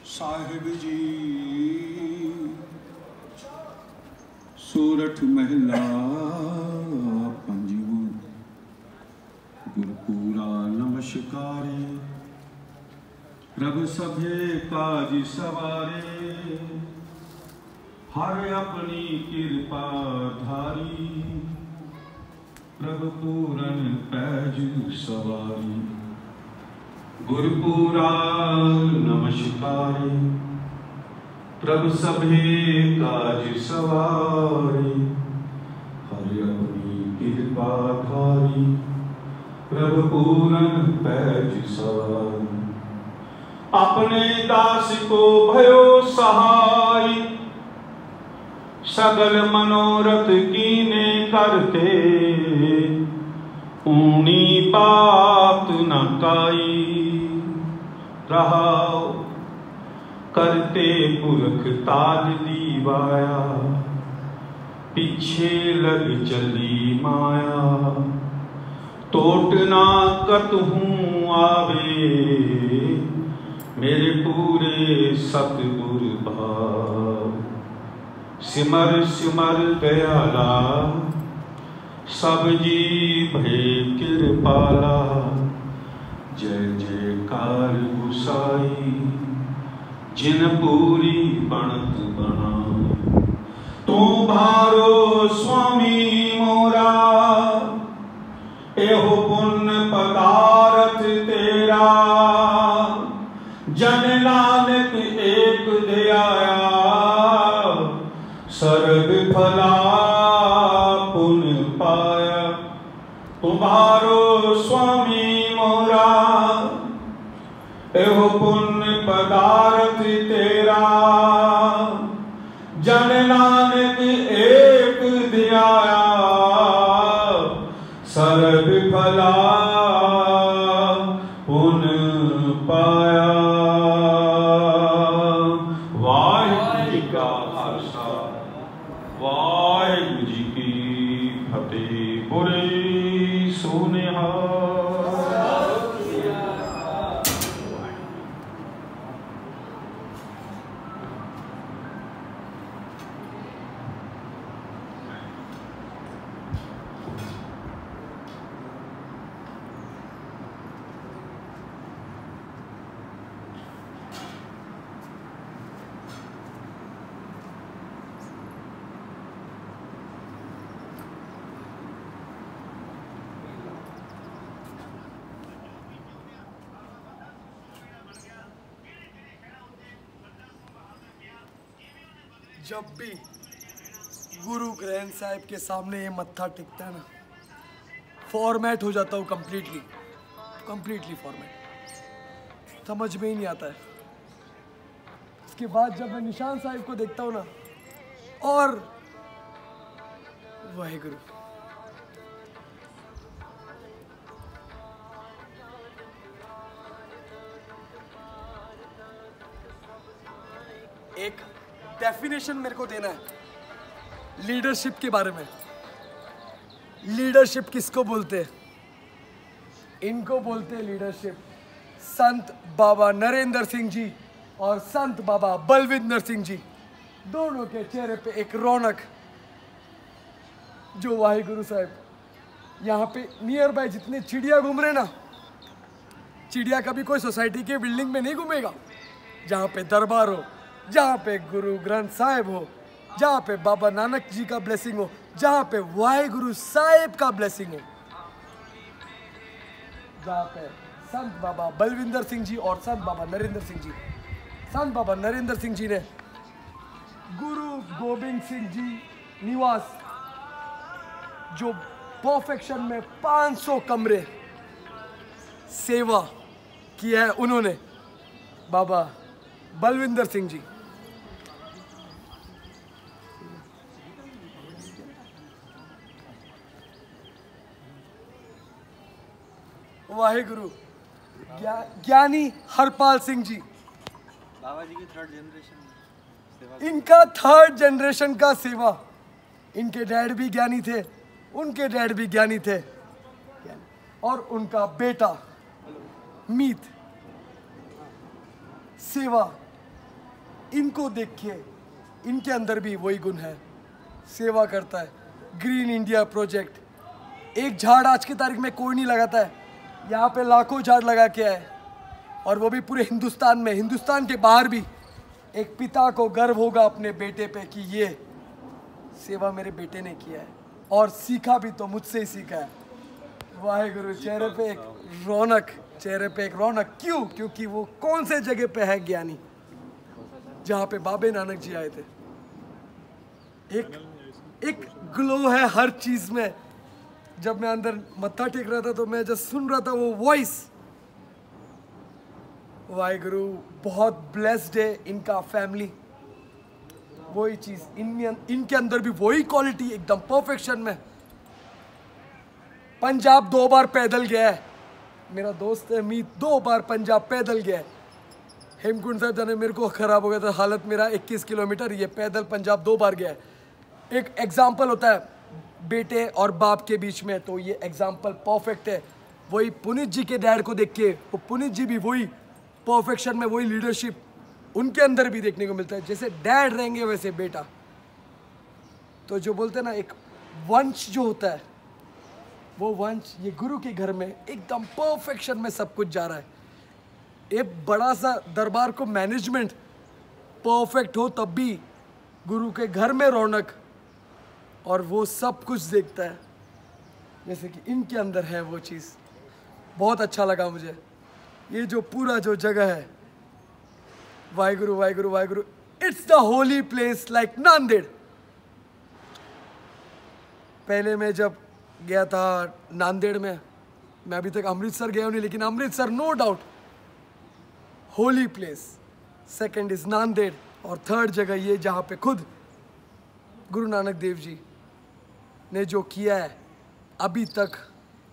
साहिब जी, सोरठ महला पंजवो, गुरपूरा नमस्कारे, प्रभु सभे काज सवारे, हर अपनी कृपा धारी, प्रभु पूरन पैज सवारी, गुरपूरा नमस्कारे, प्रभु सभे काज सवारे, हर अपनी कृपा धारी, प्रभु पूरन पैज सवारी। अपने दास को भयो सहाय, सगल मनोरथ कीने करते, ऊनी बात न काई। रहाओ करते पुरख ताज दीवाया, पीछे लग चली माया। टोट ना कतहूँ आवे, मेरे पूरे सतगुर भाव। सिमर सिमर दयाला, सब जी भय कृपाला। जय जयकार गुसाई, जिन पूरी बनत बना। तू भारो स्वामी मोरा, एहो पुण्य पदारथ तेरा। जन नानक एक दयाया, सर्व फला पुण्य पाया। तुम्हारो स्वामी मोरा, एहो पुण्य पदार्थ तेरा। जन नानक एक ध्याया, सर्व फला पुण्य पाया। वाहिगुरु जी का खालसा, वाहिगुरु जी की फतेह। बोले सो निहाल। जब भी गुरु ग्रंथ साहिब के सामने ये मत्था टिकता है ना, फॉर्मेट हो जाता हूँ कंप्लीटली फॉर्मेट। समझ में ही नहीं आता है। उसके बाद जब मैं निशान साहिब को देखता हूँ ना, और वाहिगुरु, एक डेफिनेशन मेरे को देना है लीडरशिप के बारे में। लीडरशिप किसको बोलते हैं? इनको बोलते हैं लीडरशिप संत बाबा नरेंद्र सिंह जी और संत बाबा बलविंदर सिंह जी। दोनों के चेहरे पे एक रौनक, जो वाहिगुरु साहब यहाँ पे नियर बाय जितने चिड़िया घूम रहे ना, चिड़िया कभी कोई सोसाइटी के बिल्डिंग में नहीं घूमेगा। जहाँ पे दरबार हो, जहाँ पे गुरु ग्रंथ साहिब हो, जहाँ पे बाबा नानक जी का ब्लेसिंग हो, जहाँ पे वाहिगुरु साहिब का ब्लेसिंग हो, जहाँ पे संत बाबा बलविंदर सिंह जी और संत बाबा नरेंद्र सिंह जी। संत बाबा नरेंद्र सिंह जी ने गुरु गोबिंद सिंह जी निवास, जो परफेक्शन में 500 कमरे सेवा किया है उन्होंने, बाबा बलविंदर सिंह जी। वाहिगुरु ज्ञानी हरपाल सिंह जी, बाबा जी की 3rd जनरेशन। इनका 3rd जनरेशन का सेवा। इनके डैड भी ज्ञानी थे, उनके डैड भी ज्ञानी थे, और उनका बेटा मीत सेवा। इनको देख के इनके अंदर भी वही गुण है, सेवा करता है। ग्रीन इंडिया प्रोजेक्ट, एक झाड़ आज की तारीख में कोई नहीं लगाता है, यहाँ पे लाखों झाड़ लगा के आए, और वो भी पूरे हिंदुस्तान में। हिंदुस्तान के बाहर भी एक पिता को गर्व होगा अपने बेटे पे कि ये सेवा मेरे बेटे ने किया है, और सीखा भी तो मुझसे ही सीखा है। वाहिगुरु, चेहरे पे एक रौनक, चेहरे पे एक रौनक। क्यों? क्योंकि वो कौन से जगह पे है ज्ञानी, जहाँ पे बाबे नानक जी आए थे। एक ग्लो है हर चीज में। जब मैं अंदर मत्था टेक रहा था तो मैं जस्ट सुन रहा था वो वॉइस। वाहिगुरु, बहुत ब्लेस्ड है इनका फैमिली। वही चीज़ इनके अंदर भी वही क्वालिटी एकदम परफेक्शन में। पंजाब 2 बार पैदल गया है, मेरा दोस्त है मीत 2 बार पंजाब पैदल गया है। हेमकुंड साहब जाने मेरे को ख़राब हो गया था हालत, मेरा 21 किलोमीटर ये पैदल पंजाब 2 बार गया है। एक एग्जाम्पल होता है बेटे और बाप के बीच में, तो ये एग्जाम्पल परफेक्ट है। वही पुनीत जी के डैड को देख के, वो पुनीत जी भी वही परफेक्शन में, वही लीडरशिप उनके अंदर भी देखने को मिलता है। जैसे डैड रहेंगे वैसे बेटा। तो जो बोलते हैं ना, एक वंश जो होता है, वो वंश ये गुरु के घर में एकदम परफेक्शन में सब कुछ जा रहा है। एक बड़ा सा दरबार को मैनेजमेंट परफेक्ट हो तब भी गुरु के घर में रौनक, और वो सब कुछ देखता है जैसे कि इनके अंदर है वो चीज़। बहुत अच्छा लगा मुझे ये जो पूरा जो जगह है। Waheguru Waheguru Waheguru, it's the holy place like Nanded. पहले मैं जब गया था नांदेड़ में, मैं अभी तक अमृतसर गया हूँ नहीं, लेकिन Amritsar no doubt holy place. Second is Nanded, और थर्ड जगह ये जहाँ पे खुद गुरु नानक देव जी ने जो किया है अभी तक,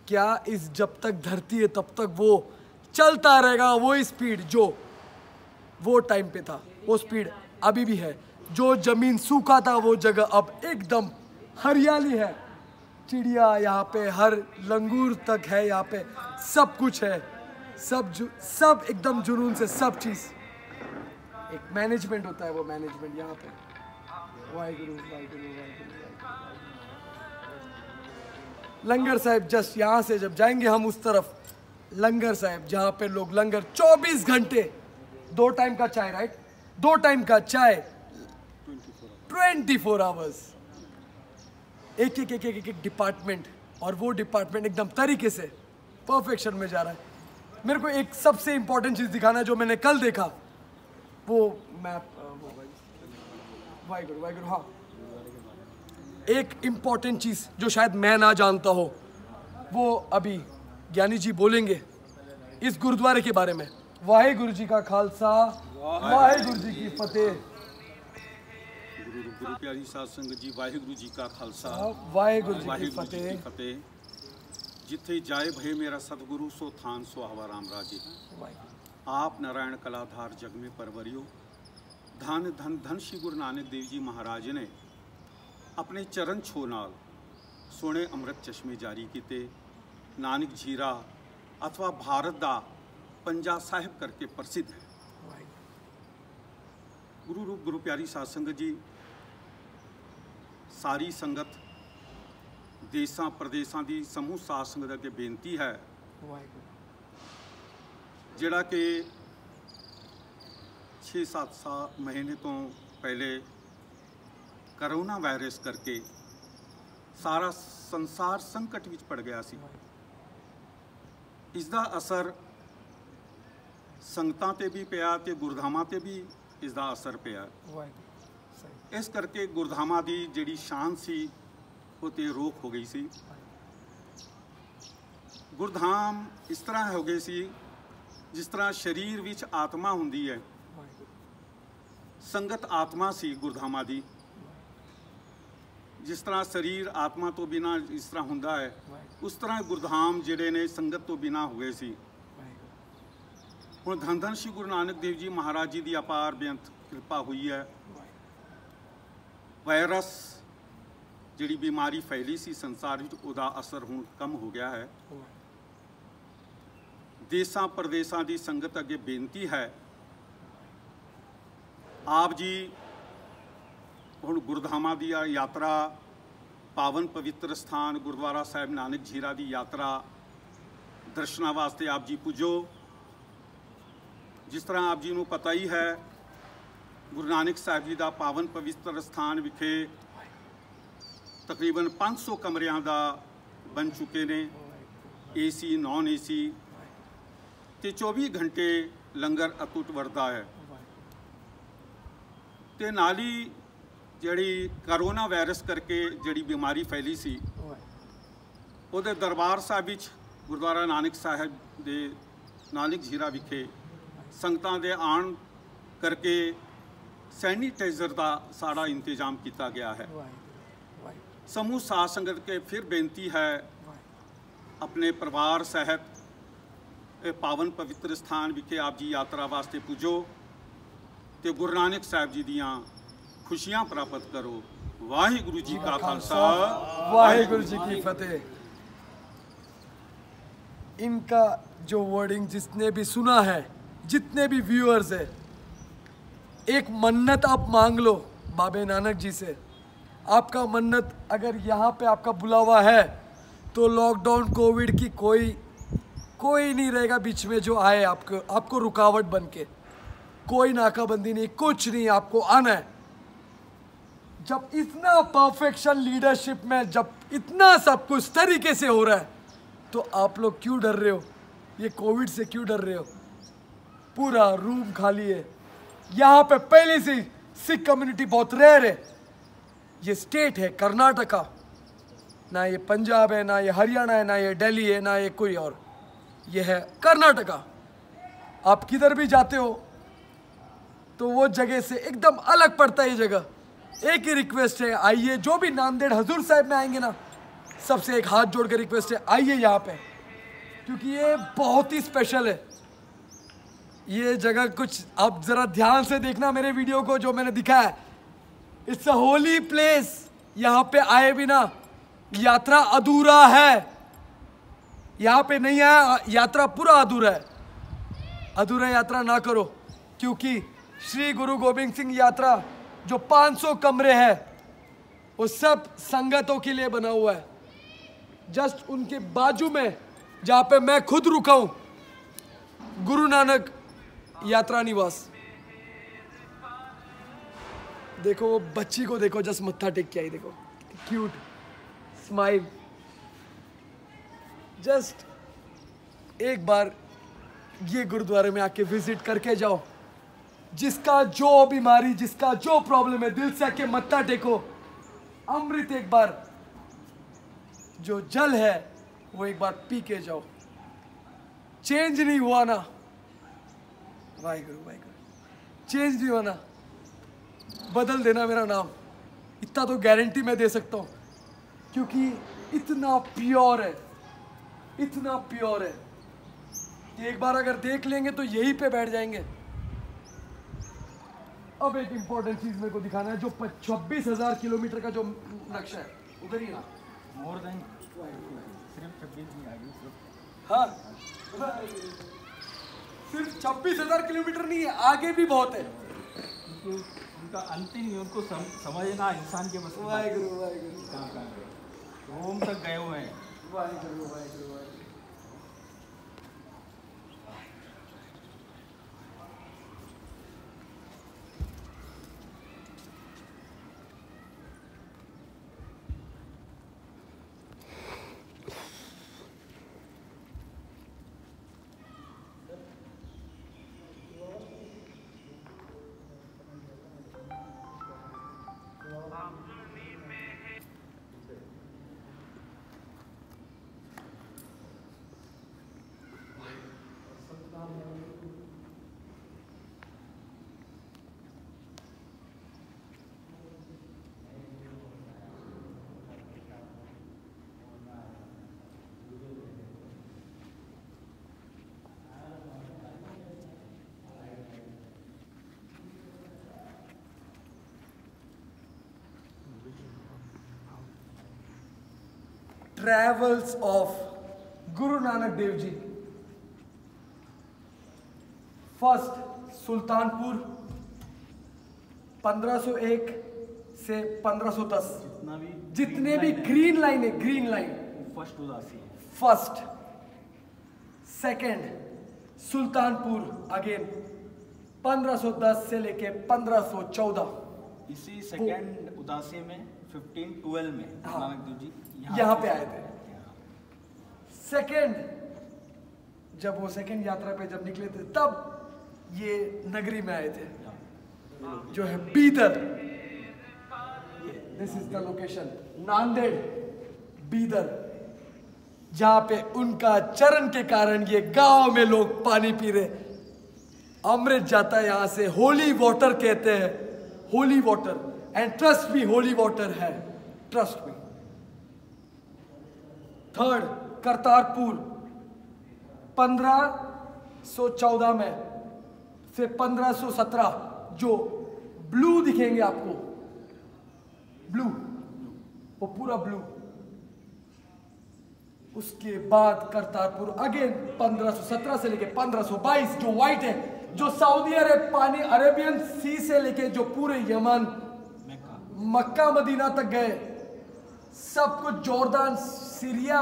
क्या इस जब तक धरती है तब तक वो चलता रहेगा। वो स्पीड जो वो टाइम पे था, वो स्पीड अभी भी है। जो जमीन सूखा था वो जगह अब एकदम हरियाली है। चिड़िया यहाँ पे, हर लंगूर तक है यहाँ पे, सब कुछ है। सब एकदम जुनून से सब चीज़। एक मैनेजमेंट होता है, वो मैनेजमेंट यहाँ पे। वाहिगुरु वाहिगुरु वाहिगुरु। लंगर साहिब जस्ट यहाँ से जब जाएंगे हम उस तरफ, लंगर साहिब जहाँ पे लोग लंगर 24 घंटे, 2 टाइम का चाय, राइट, 2 टाइम का चाय 24 आवर्स, एक डिपार्टमेंट, और वो डिपार्टमेंट एकदम तरीके से परफेक्शन में जा रहा है। मेरे को एक सबसे इंपॉर्टेंट चीज़ दिखाना है जो मैंने कल देखा, वो मैप। वाहिगुरु वाहिगुरु। हाँ, एक इम्पॉर्टेंट चीज़ जो शायद मैं ना जानता हो, वो अभी ज्ञानी जी बोलेंगे इस गुरुद्वारे के बारे में। वाहिगुरु जी का खालसा, वाहिगुरु जी की फतेह। गुरु प्यारी साध संगत जी, वाहिगुरु जी का खालसा, वाहिगुरु जी की फतेह। जिथे जाए भय मेरा सतगुरु, सो थान सो हवा राम राजे। आप नारायण कलाधार जग में परवरियो। धन धन धन श्री गुरु नानक देव जी महाराज ने अपने चरण छो नाल सोने अमृत चश्मे जारी किते। नानक झीरा अथवा भारत दा पंजा साहिब करके प्रसिद्ध है। गुरु रूप गुरु प्यारी साध संगत जी, सारी संगत देसां प्रदेसां दी समूह साध संगत अगे बेनती है, जिहड़ा कि 6-7 महीने तो पहले करोना वायरस करके सारा संसार संकट विच पड़ गया सी। इसका असर संगतां ते भी पिया ते गुरधामां ते भी इसका असर पिया। इस करके गुरधामां दी जिहड़ी शान सी वो ते रोक हो गई सी। गुरधाम इस तरह हो गए सी जिस तरह शरीर विच आत्मा हुंदी है, संगत आत्मा सी गुरधामां दी। जिस तरह शरीर आत्मा तो बिना इस तरह हुंदा है, उस तरह गुरधाम जिहड़े ने संगत तो बिना हुए सी। हुण धन धन श्री गुरु नानक देव जी महाराज जी की अपार बेअंत कृपा हुई है। वायरस जिहड़ी बीमारी फैली सी संसार विच, उहदा असर हुण कम हो गया है। देसां प्रदेसां की संगत अगे बेनती है, आप जी हुण गुरधामां दी यात्रा, पावन पवित्र स्थान गुरुद्वारा साहिब नानक झीरा की यात्रा दर्शनां वास्ते आप जी पुजो। जिस तरह आप जी नूं पता ही है, गुरु नानक साहिब जी का पावन पवित्र स्थान विखे तकरीबन 500 कमरियां दा बन चुके ने, AC नॉन AC, ते 24 घंटे लंगर अटुट वरदा है। ते नाली जिहड़ी करोना वायरस करके जिहड़ी बीमारी फैली सी, उहदे दरबार साहिब विच गुरुद्वारा नानक साहिब दे नानक झीरा विखे संगतां दे आण करके सैनीटाइजर का सारा इंतजाम किया गया है। समूह साध संगत के फिर बेनती है अपने परिवार सहित पावन पवित्र स्थान विखे आप जी यात्रा वास्ते पुजो ते गुरु नानक साहब जी दियां खुशियां प्राप्त करो। वाहिगुरु जी का खालसा, वाहिगुरु जी की फतेह। इनका जो वर्डिंग जिसने भी सुना है, जितने भी व्यूअर्स है, एक मन्नत आप मांग लो बाबे नानक जी से। आपका मन्नत अगर यहाँ पे आपका बुलावा है तो लॉकडाउन कोविड की कोई नहीं रहेगा बीच में जो आए आपको रुकावट बन के। कोई नाकाबंदी नहीं, कुछ नहीं, आपको आना है। जब इतना परफेक्शन लीडरशिप में, जब इतना सब कुछ तरीके से हो रहा है, तो आप लोग क्यों डर रहे हो? ये कोविड से क्यों डर रहे हो? पूरा रूम खाली है। यहाँ पे पहले से सिख कम्युनिटी बहुत रेयर है। ये स्टेट है कर्नाटका, ना ये पंजाब है, ना ये हरियाणा है, ना ये दिल्ली है, ना ये कोई और, ये है कर्नाटका। आप किधर भी जाते हो तो वो जगह से एकदम अलग पड़ता है ये जगह। एक ही रिक्वेस्ट है, आइए, जो भी नांदेड़ हजूर साहब में आएंगे ना, सबसे एक हाथ जोड़ के रिक्वेस्ट है, आइए यहाँ पे, क्योंकि ये बहुत ही स्पेशल है। ये जगह कुछ आप जरा ध्यान से देखना मेरे वीडियो को जो मैंने दिखाया है। It's a holy place. यहाँ पे आए बिना यात्रा अधूरा है। यहाँ पे नहीं आया, यात्रा पूरा अधूरा है। अधूरा यात्रा ना करो, क्योंकि श्री गुरु गोबिंद सिंह यात्रा जो 500 कमरे है वो सब संगतों के लिए बना हुआ है। जस्ट उनके बाजू में जहाँ पे मैं खुद रुका हूँ, गुरु नानक यात्रा निवास। देखो वो बच्ची को देखो, जस्ट मत्था टेक के आई, देखो क्यूट स्माइल। जस्ट एक बार ये गुरुद्वारे में आके विजिट करके जाओ। जिसका जो बीमारी, जिसका जो प्रॉब्लम है, दिल से आके मत्था टेको। अमृत एक बार, जो जल है वो एक बार पी के जाओ। चेंज नहीं हुआ ना, वाहिगुरु वाहिगुरु, चेंज नहीं हुआ ना, बदल देना मेरा नाम। इतना तो गारंटी मैं दे सकता हूँ, क्योंकि इतना प्योर है, इतना प्योर है। एक बार अगर देख लेंगे तो यहीं पे बैठ जाएंगे। अब एक इंपॉर्टेंट चीज मेरे को दिखाना है, जो 26,000 किलोमीटर का जो नक्शा है, उधर ही ना, मोर देन सिर्फ 26 नहीं आगे सिर्फ। हाँ, सिर्फ 26,000 किलोमीटर नहीं है, आगे भी बहुत है। उनका अंतिम उनको समझना इंसान के बस। वाहिगुरु वाहिगुरु, रोम तक गए हुए हैं। Waheguru Waheguru. Travels of Guru Nanak Dev ji. First Sultanpur 1501 से 1510, जितने भी ग्रीन लाइन है, ग्रीन लाइन फर्स्ट उदासी है। फर्स्ट। सेकंड सुल्तानपुर अगेन 1510 से लेके 1514। इसी सेकंड उदासी में 1512 में हाँ, नानक देव जी यहाँ पे आए थे। सेकंड, जब वो सेकंड यात्रा पे जब निकले थे, तब ये नगरी में आए थे, जो है Bidar. This is the location, Nanded Bidar, जहां पे उनका चरण के कारण ये गांव में लोग पानी पी रहे। अमृत जाता है यहां से, होली वाटर कहते हैं। Holy water, and trust me holy water है, ट्रस्ट मी। थर्ड, करतारपुर 1514 में से 1517 जो ब्लू दिखेंगे आपको, ब्लू, वो पूरा ब्लू। उसके बाद करतारपुर अगेन 1517 से लेके 1522 जो व्हाइट है, जो सऊदी अरब पानी अरेबियन सी से लेके जो पूरे यमन, मक्का मदीना तक गए, सब कुछ, जॉर्डन, सीरिया,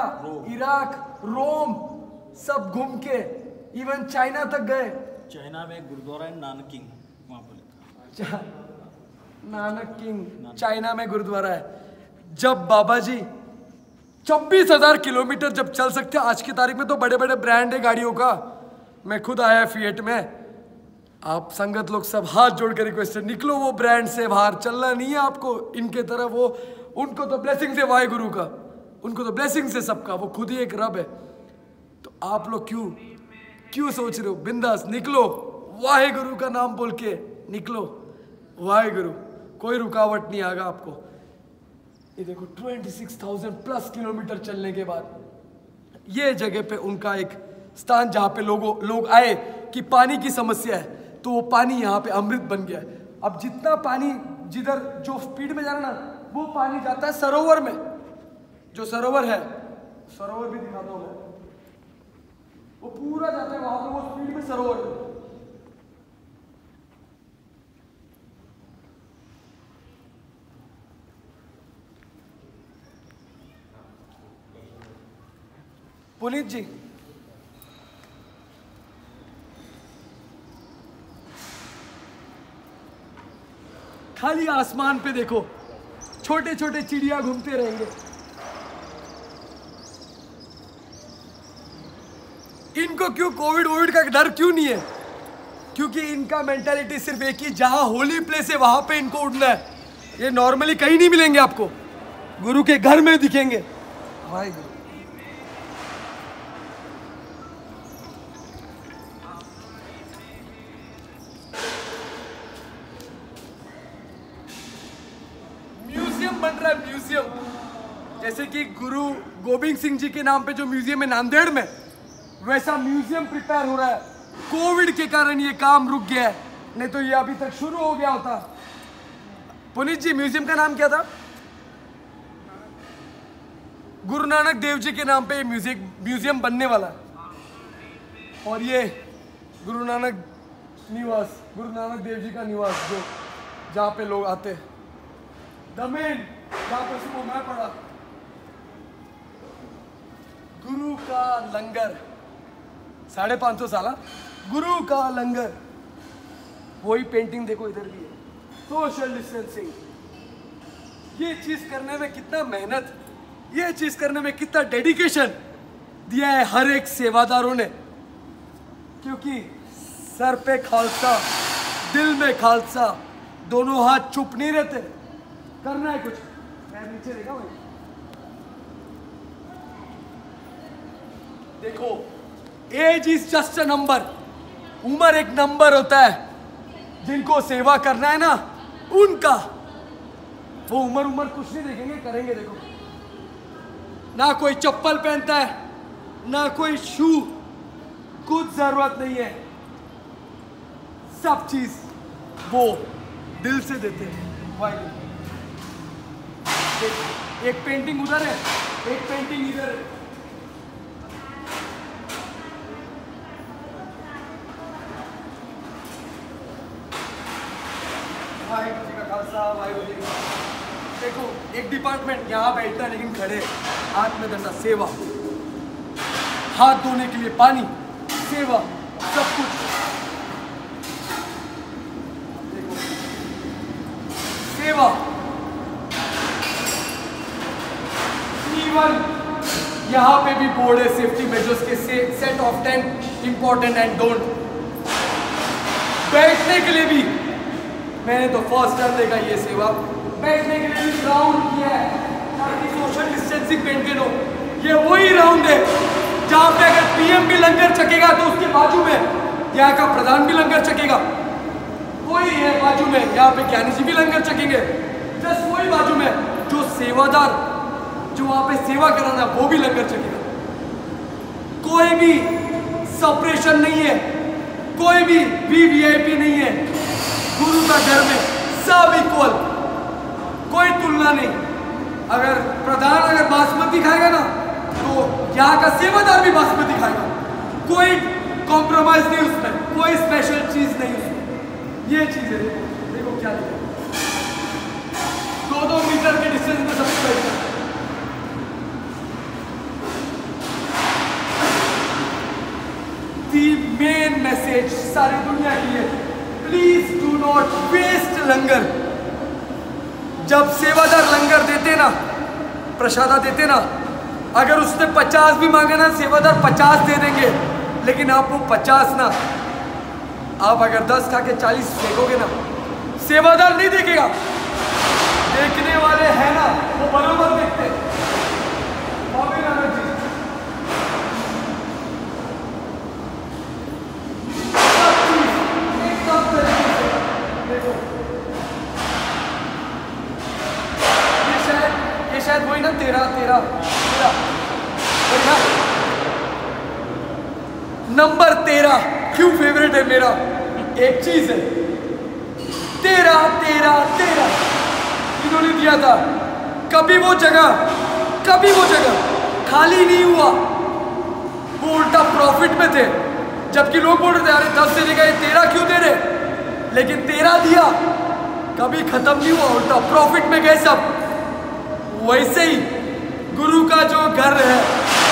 इराक, रोम, सब घूम के इवन चाइना तक गए। चाइना में गुरुद्वारा है नानक किंग, वहाँ पर नानक किंग, चाइना में गुरुद्वारा है। जब बाबा जी 26,000 किलोमीटर जब चल सकते हैं, आज की तारीख में तो बड़े बड़े ब्रांड है गाड़ियों का, मैं खुद आया फिएट में, आप संगत लोग सब हाथ जोड़ कर रिक्वेस्ट है, निकलो वो ब्रांड से बाहर, चलना नहीं है आपको इनके तरफ। वो उनको तो ब्लेसिंग से वाहे गुरु का, उनको तो ब्लेसिंग से सबका, वो खुद ही एक रब है। तो आप लोग क्यों सोच रहे हो? बिंदास निकलो, वाहे गुरु का नाम बोल के निकलो, वाहे गुरु, कोई रुकावट नहीं आएगा आपको। ये देखो 26,000 प्लस किलोमीटर चलने के बाद ये जगह पे उनका एक स्थान, जहाँ पे लोग आए कि पानी की समस्या है, तो वो पानी यहाँ पे अमृत बन गया है। अब जितना पानी जिधर जो स्पीड में जा रहा ना, वो पानी जाता है सरोवर में, जो सरोवर है, सरोवर भी दिखाता हूँ मैं, वो पूरा जाता है वहां पे, वो स्पीड में सरोवर में। पुनीत जी, खाली आसमान पे देखो, छोटे छोटे चिड़िया घूमते रहेंगे। इनको क्यों कोविड का डर क्यों नहीं है? क्योंकि इनका मेंटालिटी सिर्फ एक ही, जहां होली प्लेस है वहां पे इनको उड़ना है। ये नॉर्मली कहीं नहीं मिलेंगे आपको, गुरु के घर में दिखेंगे। भाई गुरु म्यूजियम बन रहा है, म्यूजियम, जैसे कि गुरु गोबिंद सिंह जी के नाम पे जो म्यूजियम है नांदेड़ में, वैसा म्यूजियम प्रिपेयर हो रहा है। कोविड के कारण ये काम रुक गया है, नहीं तो ये अभी तक शुरू हो गया होता। पुनीत जी, म्यूजियम का नाम क्या था? गुरु नानक देव जी के नाम पे म्यूजियम बनने वाला है। और ये गुरु नानक निवास, गुरु नानक देव जी का निवास, जो जहाँ पे लोग आते हैं, दमेन, जहाँ पे सुबह मैं पढ़ा, गुरु का लंगर, 550 साल गुरु का लंगर। वही पेंटिंग देखो इधर भी है, सोशल डिस्टेंसिंग। ये चीज करने में कितना मेहनत, ये चीज करने में कितना डेडिकेशन दिया है हर एक सेवादारों ने, क्योंकि सर पे खालसा, दिल में खालसा, दोनों हाथ चुप नहीं रहते, करना है कुछ। मैं नीचे देखा भाई, देखो, age is just a number, उम्र एक नंबर होता है। जिनको सेवा करना है ना, उनका वो उम्र कुछ नहीं देखेंगे, करेंगे। देखो, ना कोई चप्पल पहनता है, ना कोई शू, कुछ जरूरत नहीं है, सब चीज वो दिल से देते हैं। वाह, एक पेंटिंग उधर है, एक पेंटिंग इधर है। देखो, एक डिपार्टमेंट यहाँ बैठता है लेकिन खड़े, हाथ में डंडा, सेवा, हाथ धोने के लिए पानी, सेवा, सब कुछ। देखो, सेवा। इवन यहाँ पे भी बोर्ड है सेफ्टी मेजर्स के, set of 10 important and don't. बैठने के लिए भी मैंने तो फर्स्ट टाइम देखा ये सेवा, बैठने के लिए भी राउंड किया है ताकि सोशल डिस्टेंसिंग मेंटेन हो। ये वही राउंड है जहाँ पे अगर पीएम भी लंगर चकेगा तो उसके बाजू में यहाँ का प्रधान भी लंगर चकेगा। वही है बाजू में, यहाँ पे ज्ञानी जी भी लंगर चखेंगे। जस्ट वही बाजू में जो सेवादार जो वहाँ पे सेवा कराना वो भी लंगर चखेगा। कोई भी सेपरेशन नहीं है, कोई भी वीवीआईपी नहीं है। गुरु का घर में सब इक्वल, कोई तुलना नहीं। अगर प्रधान अगर बासमती खाएगा ना तो यहाँ का सेवादार भी बासमती खाएगा। कोई कॉम्प्रोमाइज नहीं उसमें, कोई स्पेशल चीज नहीं उसमें। ये चीज है, देखो क्या लिखा है। 2-2 मीटर के डिस्टेंस में सब कुछ है। दी मेन मैसेज सारी दुनिया की है, प्लीज डू नॉट वेस्ट लंगर। जब सेवादार लंगर देते ना, प्रसादा देते ना, अगर उसने 50 भी मांगे ना, सेवादार 50 दे देंगे। लेकिन आप वो 50 ना, आप अगर 10 खा के 40 फेंकोगे ना, सेवादार नहीं देखेगा। देखने वाले हैं ना, वो बराबर देखते हैं। शायद वही ना 13 नंबर 13 क्यों फेवरेट है मेरा? एक चीज है, 13 इन्होंने दिया था। कभी वो जगह खाली नहीं हुआ, वो उल्टा प्रॉफिट में थे। जबकि लोग बोल रहे थे अरे 10 देने का, 13 क्यों दे रहे? लेकिन 13 दिया, कभी खत्म नहीं हुआ, उल्टा प्रॉफिट में गए सब। वैसे ही गुरु का जो घर है,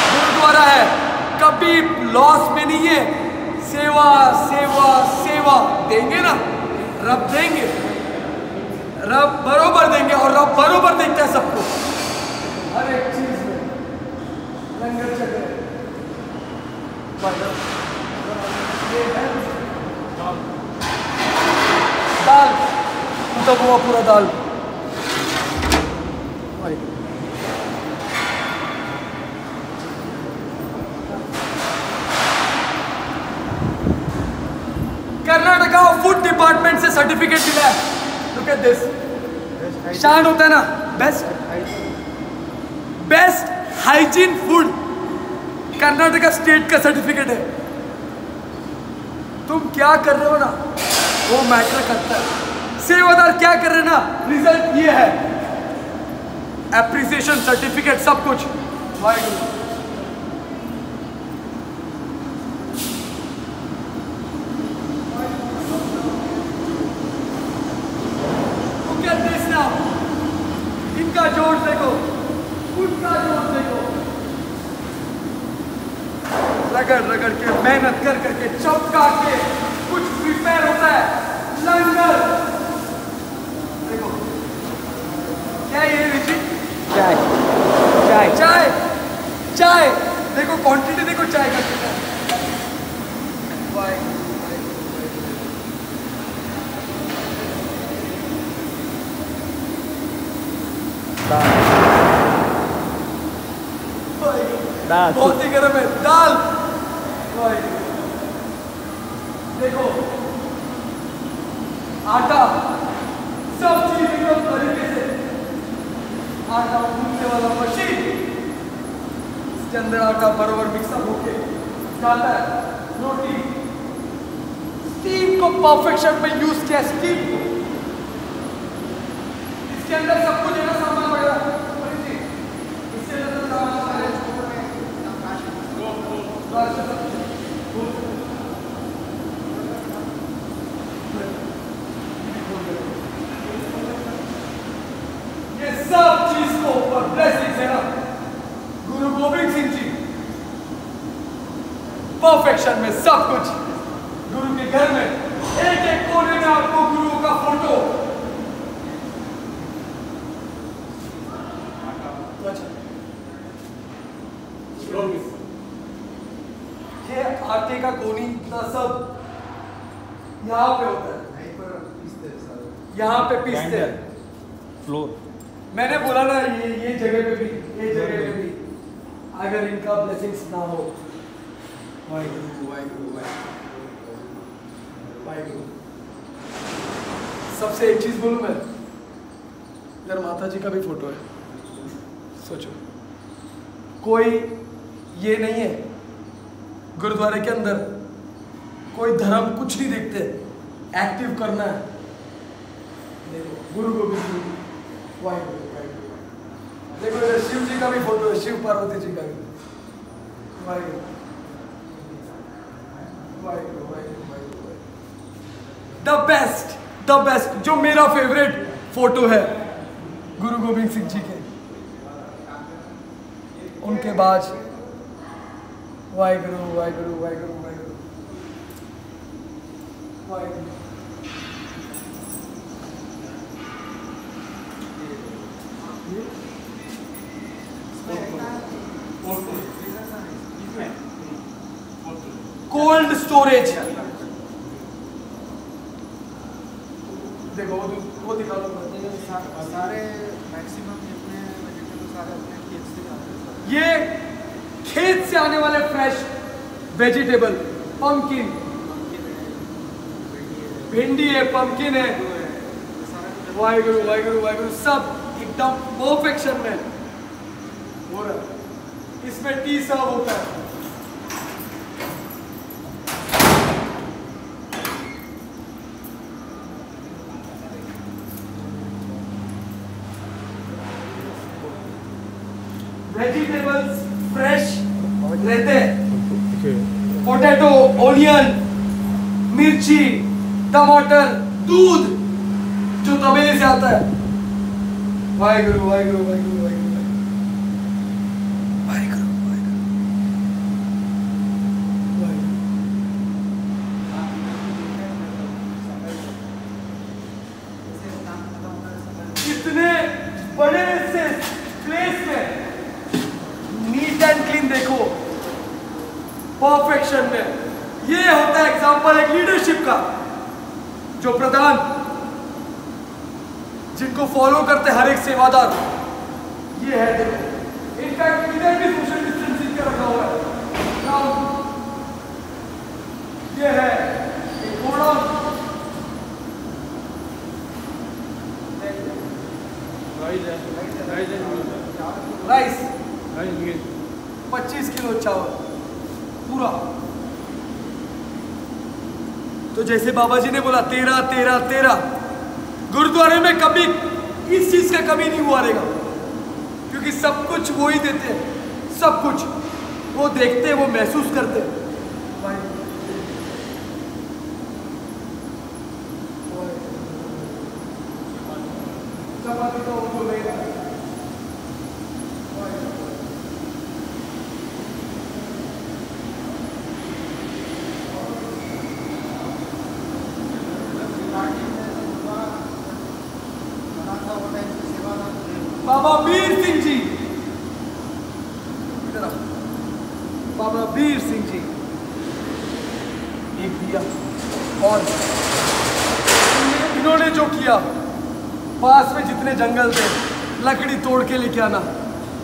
गुरुद्वारा है, कभी लॉस में नहीं है। सेवा सेवा सेवा देंगे ना, रब देंगे, रब बरोबर देंगे। और रब बरोबर देखता है सबको, हर एक चीज में। लंगर चल रहे दाल तो वो पूरा दाल। कर्नाटका फूड डिपार्टमेंट से सर्टिफिकेट मिला है। लुक एट दिस, शान होता है ना, best hygiene food, Karnataka state का सर्टिफिकेट है। तुम क्या कर रहे हो ना, वो मैटर करता है। सेवादार क्या कर रहे हैं ना, रिजल्ट ये है, एप्रिसिएशन सर्टिफिकेट, सब कुछ। वाहिगुरु। इनका जोर देखो, उनका जोर देखो, रगड़ के मेहनत कर करके चौका के कुछ प्रिपेयर होता है। लंगर देखो क्या ये रिची, चाय चाय चाय चाय देखो, क्वांटिटी देखो चाय का कितना है। दाल बहुत ही गर्म है, दाल देखो, आटा, सब चीज एकदम तरीके से। आटा गूंथने वाला मशीन, इसके अंदर आटा बराबर मिक्सअप होके जाता है। रोटी स्टीम को परफेक्शन में यूज किया, स्टीम को। इसके अंदर सब कुछ लेना सामान वगैरह, इसके अंदर सामान ये सब चीज को ऊपर ब्लेसिंग्स है ना, गुरु गोविंद सिंह जी परफेक्शन में सब कुछ। गुरु के घर में एक एक कोने में आपको गुरु का फोटो। ये आटे का कोनी इतना सब यहाँ पे होता है, यहाँ पे पीसते हैं फ्लोर। मैंने बोला ना ये जगह पे भी, ये जगह पे भी अगर इनका ब्लेसिंग्स ना हो। वाहिगुरु वाहिगुरु वाहिगुरु वाहिगुरु। सबसे एक चीज बोलूं मैं, इधर माता जी का भी फोटो है। सोचो, कोई ये नहीं है गुरुद्वारे के अंदर कोई धर्म कुछ नहीं देखते, एक्टिव करना है। देखो गुरु गोविंद सिंह, वाहिगुरु वाहिगुरु। देखो इधर शिव जी का भी फोटो है, शिव पार्वती जी का भी। वाहिगुरु वाहिगुरु वाहिगुरु वाहिगुरु। द बेस्ट जो मेरा फेवरेट फोटो है गुरु गोविंद सिंह जी के, उनके बाद वाहिगुरु वाहिगुरु वाहिगुरु वाहिगुरु वाहिगुरु। कोल्ड स्टोरेज, देखो वो दिखा दो। सारे मैक्सिमम जितने वेजिटेबल सारे अपने खेत से आते हैं। ये खेत से आने वाले फ्रेश वेजिटेबल, पंपकिन, भिंडी है, पंपकिन है, वाहिगुरु वाहिगुरु वाहिगुरु, सब एकदम परफेक्शन में हो रहा है। इसमें टी सर्व होता है। वेजिटेबल्स फ्रेश रहते हैं, पोटैटो, ओनियन, मिर्ची, टमाटर, दूध जो तबेले से आता है। वाहिगुरु वाहिगुरु वाहिगुरु वाहिगुरु वाहिगुरु वाहिगुरु। कितने बड़े से प्लेस में नीट एंड क्लीन, देखो परफेक्शन में। ये होता है एग्जांपल एक लीडरशिप का, जो प्रधान जिनको फॉलो करते हर एक सेवादार, ये है। देखो इनफैक्ट इधर भी सोशल डिस्टेंसिंग का रखा हुआ है। ये है एक घोड़ा, राइस 25 किलो चावल पूरा। तो जैसे बाबा जी ने बोला 13 13 13, गुरुद्वारे में कभी इस चीज का कमी नहीं हुआ रहेगा, क्योंकि सब कुछ वो ही देते हैं। सब कुछ वो देखते हैं, वो महसूस करते हैं। बाबा वीर सिंह जी, इधर आओ। बाबा वीर सिंह जी, एक दिया। और इन्होंने जो किया, पास में जितने जंगल थे लकड़ी तोड़ के लेके आना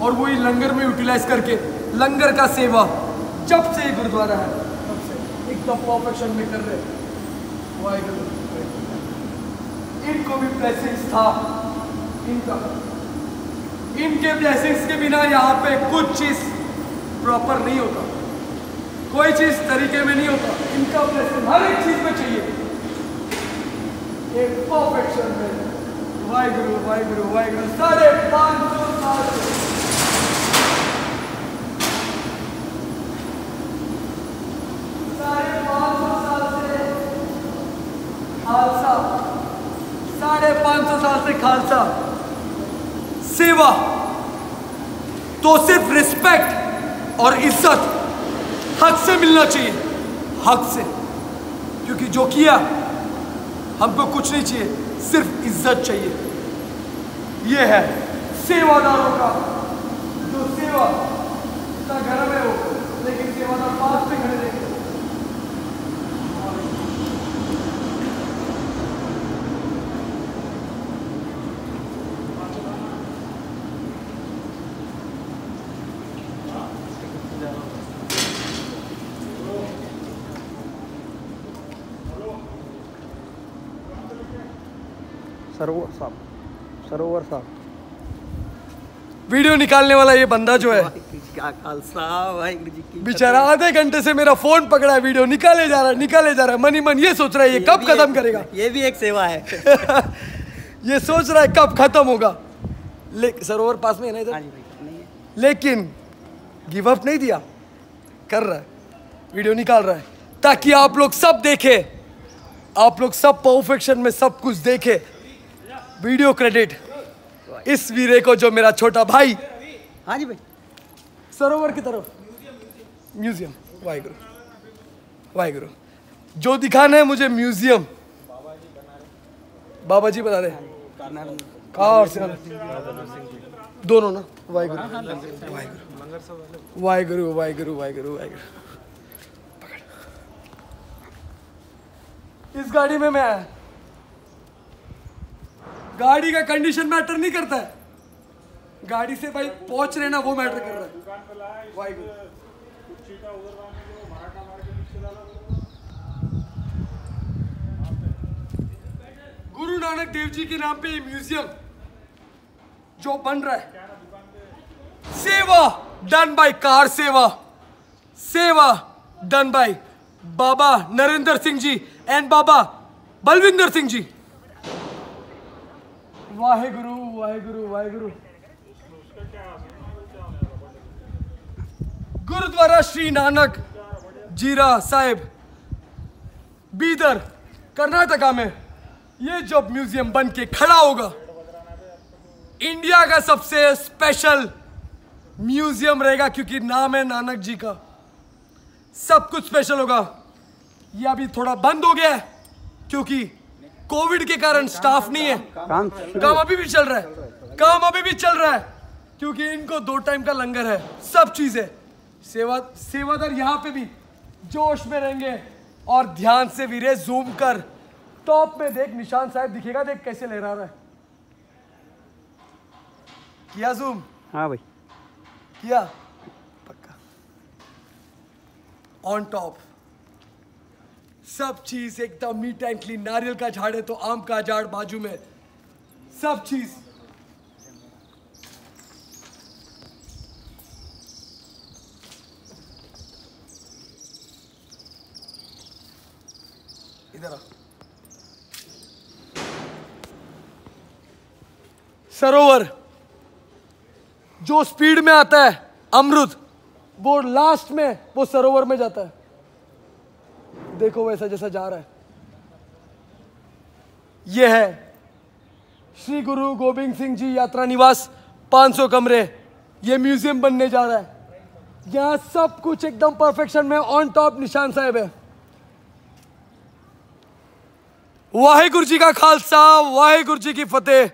और वही लंगर में यूटिलाइज करके लंगर का सेवा, जब से ये गुरुद्वारा है तब से एकदम परफेक्शन में कर रहे। वाहिगुरु, इनको भी ब्लेसिंग्स था इनका। इनके ब्लेसिंग्स के बिना यहाँ पे कुछ चीज प्रॉपर नहीं होता, कोई चीज तरीके में नहीं होता। इनका ब्लेसिंग हर एक चीज में चाहिए, एक परफेक्शन में। वाहिगुरु वाहिगुरु वाहिगुरु। 550 साल से 550 साल से खालसा, 550 साल से खालसा सेवा। तो सिर्फ रिस्पेक्ट और इज्जत हक से मिलना चाहिए, हक से, क्योंकि जो किया हमको कुछ नहीं चाहिए, सिर्फ इज्जत चाहिए। ये है सेवादारों का जो सेवा, इतना गर्म है वो, लेकिन सेवादार पास में खड़े रहते हैं। सरोवर साहब वीडियो निकालने वाला ये बंदा जो है क्या खालसा वाहिगुरु जी की बेचारा आधे घंटे से मेरा फोन पकड़ा है, वीडियो निकाले जा रहा है मनी मन ये सोच रहा है ये कब खत्म करेगा। ये भी एक सेवा है। ये सोच रहा है कब खत्म होगा। सरोवर पास में है ना इधर, नहीं है। लेकिन गिव अप नहीं दिया, कर रहा है, वीडियो निकाल रहा है ताकि आप लोग सब देखे, आप लोग सब परफेक्शन में सब कुछ देखे। वीडियो क्रेडिट इस वीरे को जो मेरा छोटा भाई हाँ जी भाई सरोवर की तरफ म्यूजियम वाहिगुरु वाहिगुरु जो दिखाना है मुझे म्यूजियम बाबा जी बता दे कहाँ और से दोनों ना वाहिगुरु वाहिगुरु वाहिगुरु वाहिगुरु वाहिगुरु इस गाड़ी में मैं आया। गाड़ी का कंडीशन मैटर नहीं करता है, गाड़ी से भाई पहुंच रहे ना वो मैटर कर रहा है। वाहिगुरु गुरु नानक देव जी के नाम पे ये म्यूजियम जो बन रहा है, सेवा done bye kar seva, seva done by Baba Narendra Singh ji and Baba Balvinder Singh ji. Waheguru Waheguru Waheguru. Gurdwara Shri Nanak Jhira Sahib Bidar Karnataka में ये जब म्यूजियम बन के खड़ा होगा, इंडिया का सबसे स्पेशल म्यूजियम रहेगा क्योंकि नाम है नानक जी का, सब कुछ स्पेशल होगा। ये अभी थोड़ा बंद हो गया है क्योंकि कोविड के कारण स्टाफ नहीं है, काम अभी भी चल रहा है, काम अभी भी चल रहा है क्योंकि इनको 2 टाइम का लंगर है, सब चीजें सेवादार यहाँ पे भी जोश में रहेंगे। और ध्यान से वीरे जूम कर, टॉप में देख निशान साहब दिखेगा, देख कैसे लहरा रहा है। किया जूम? हाँ भाई किया पक्का। ऑन टॉप सब चीज एकदम नीट एंड क्लीन। नारियल का झाड़ है तो आम का झाड़ बाजू में, सब चीज। इधर आ। सरोवर जो स्पीड में आता है अमृत, वो लास्ट में वो सरोवर में जाता है। देखो वैसा जैसा जा रहा है। यह है श्री गुरु गोविंद सिंह जी यात्रा निवास, 500 कमरे। ये म्यूजियम बनने जा रहा है। यहां सब कुछ एकदम परफेक्शन में, ऑन टॉप निशान साहब है। वाहेगुरु जी का खालसा, वाहेगुरु जी की फतेह।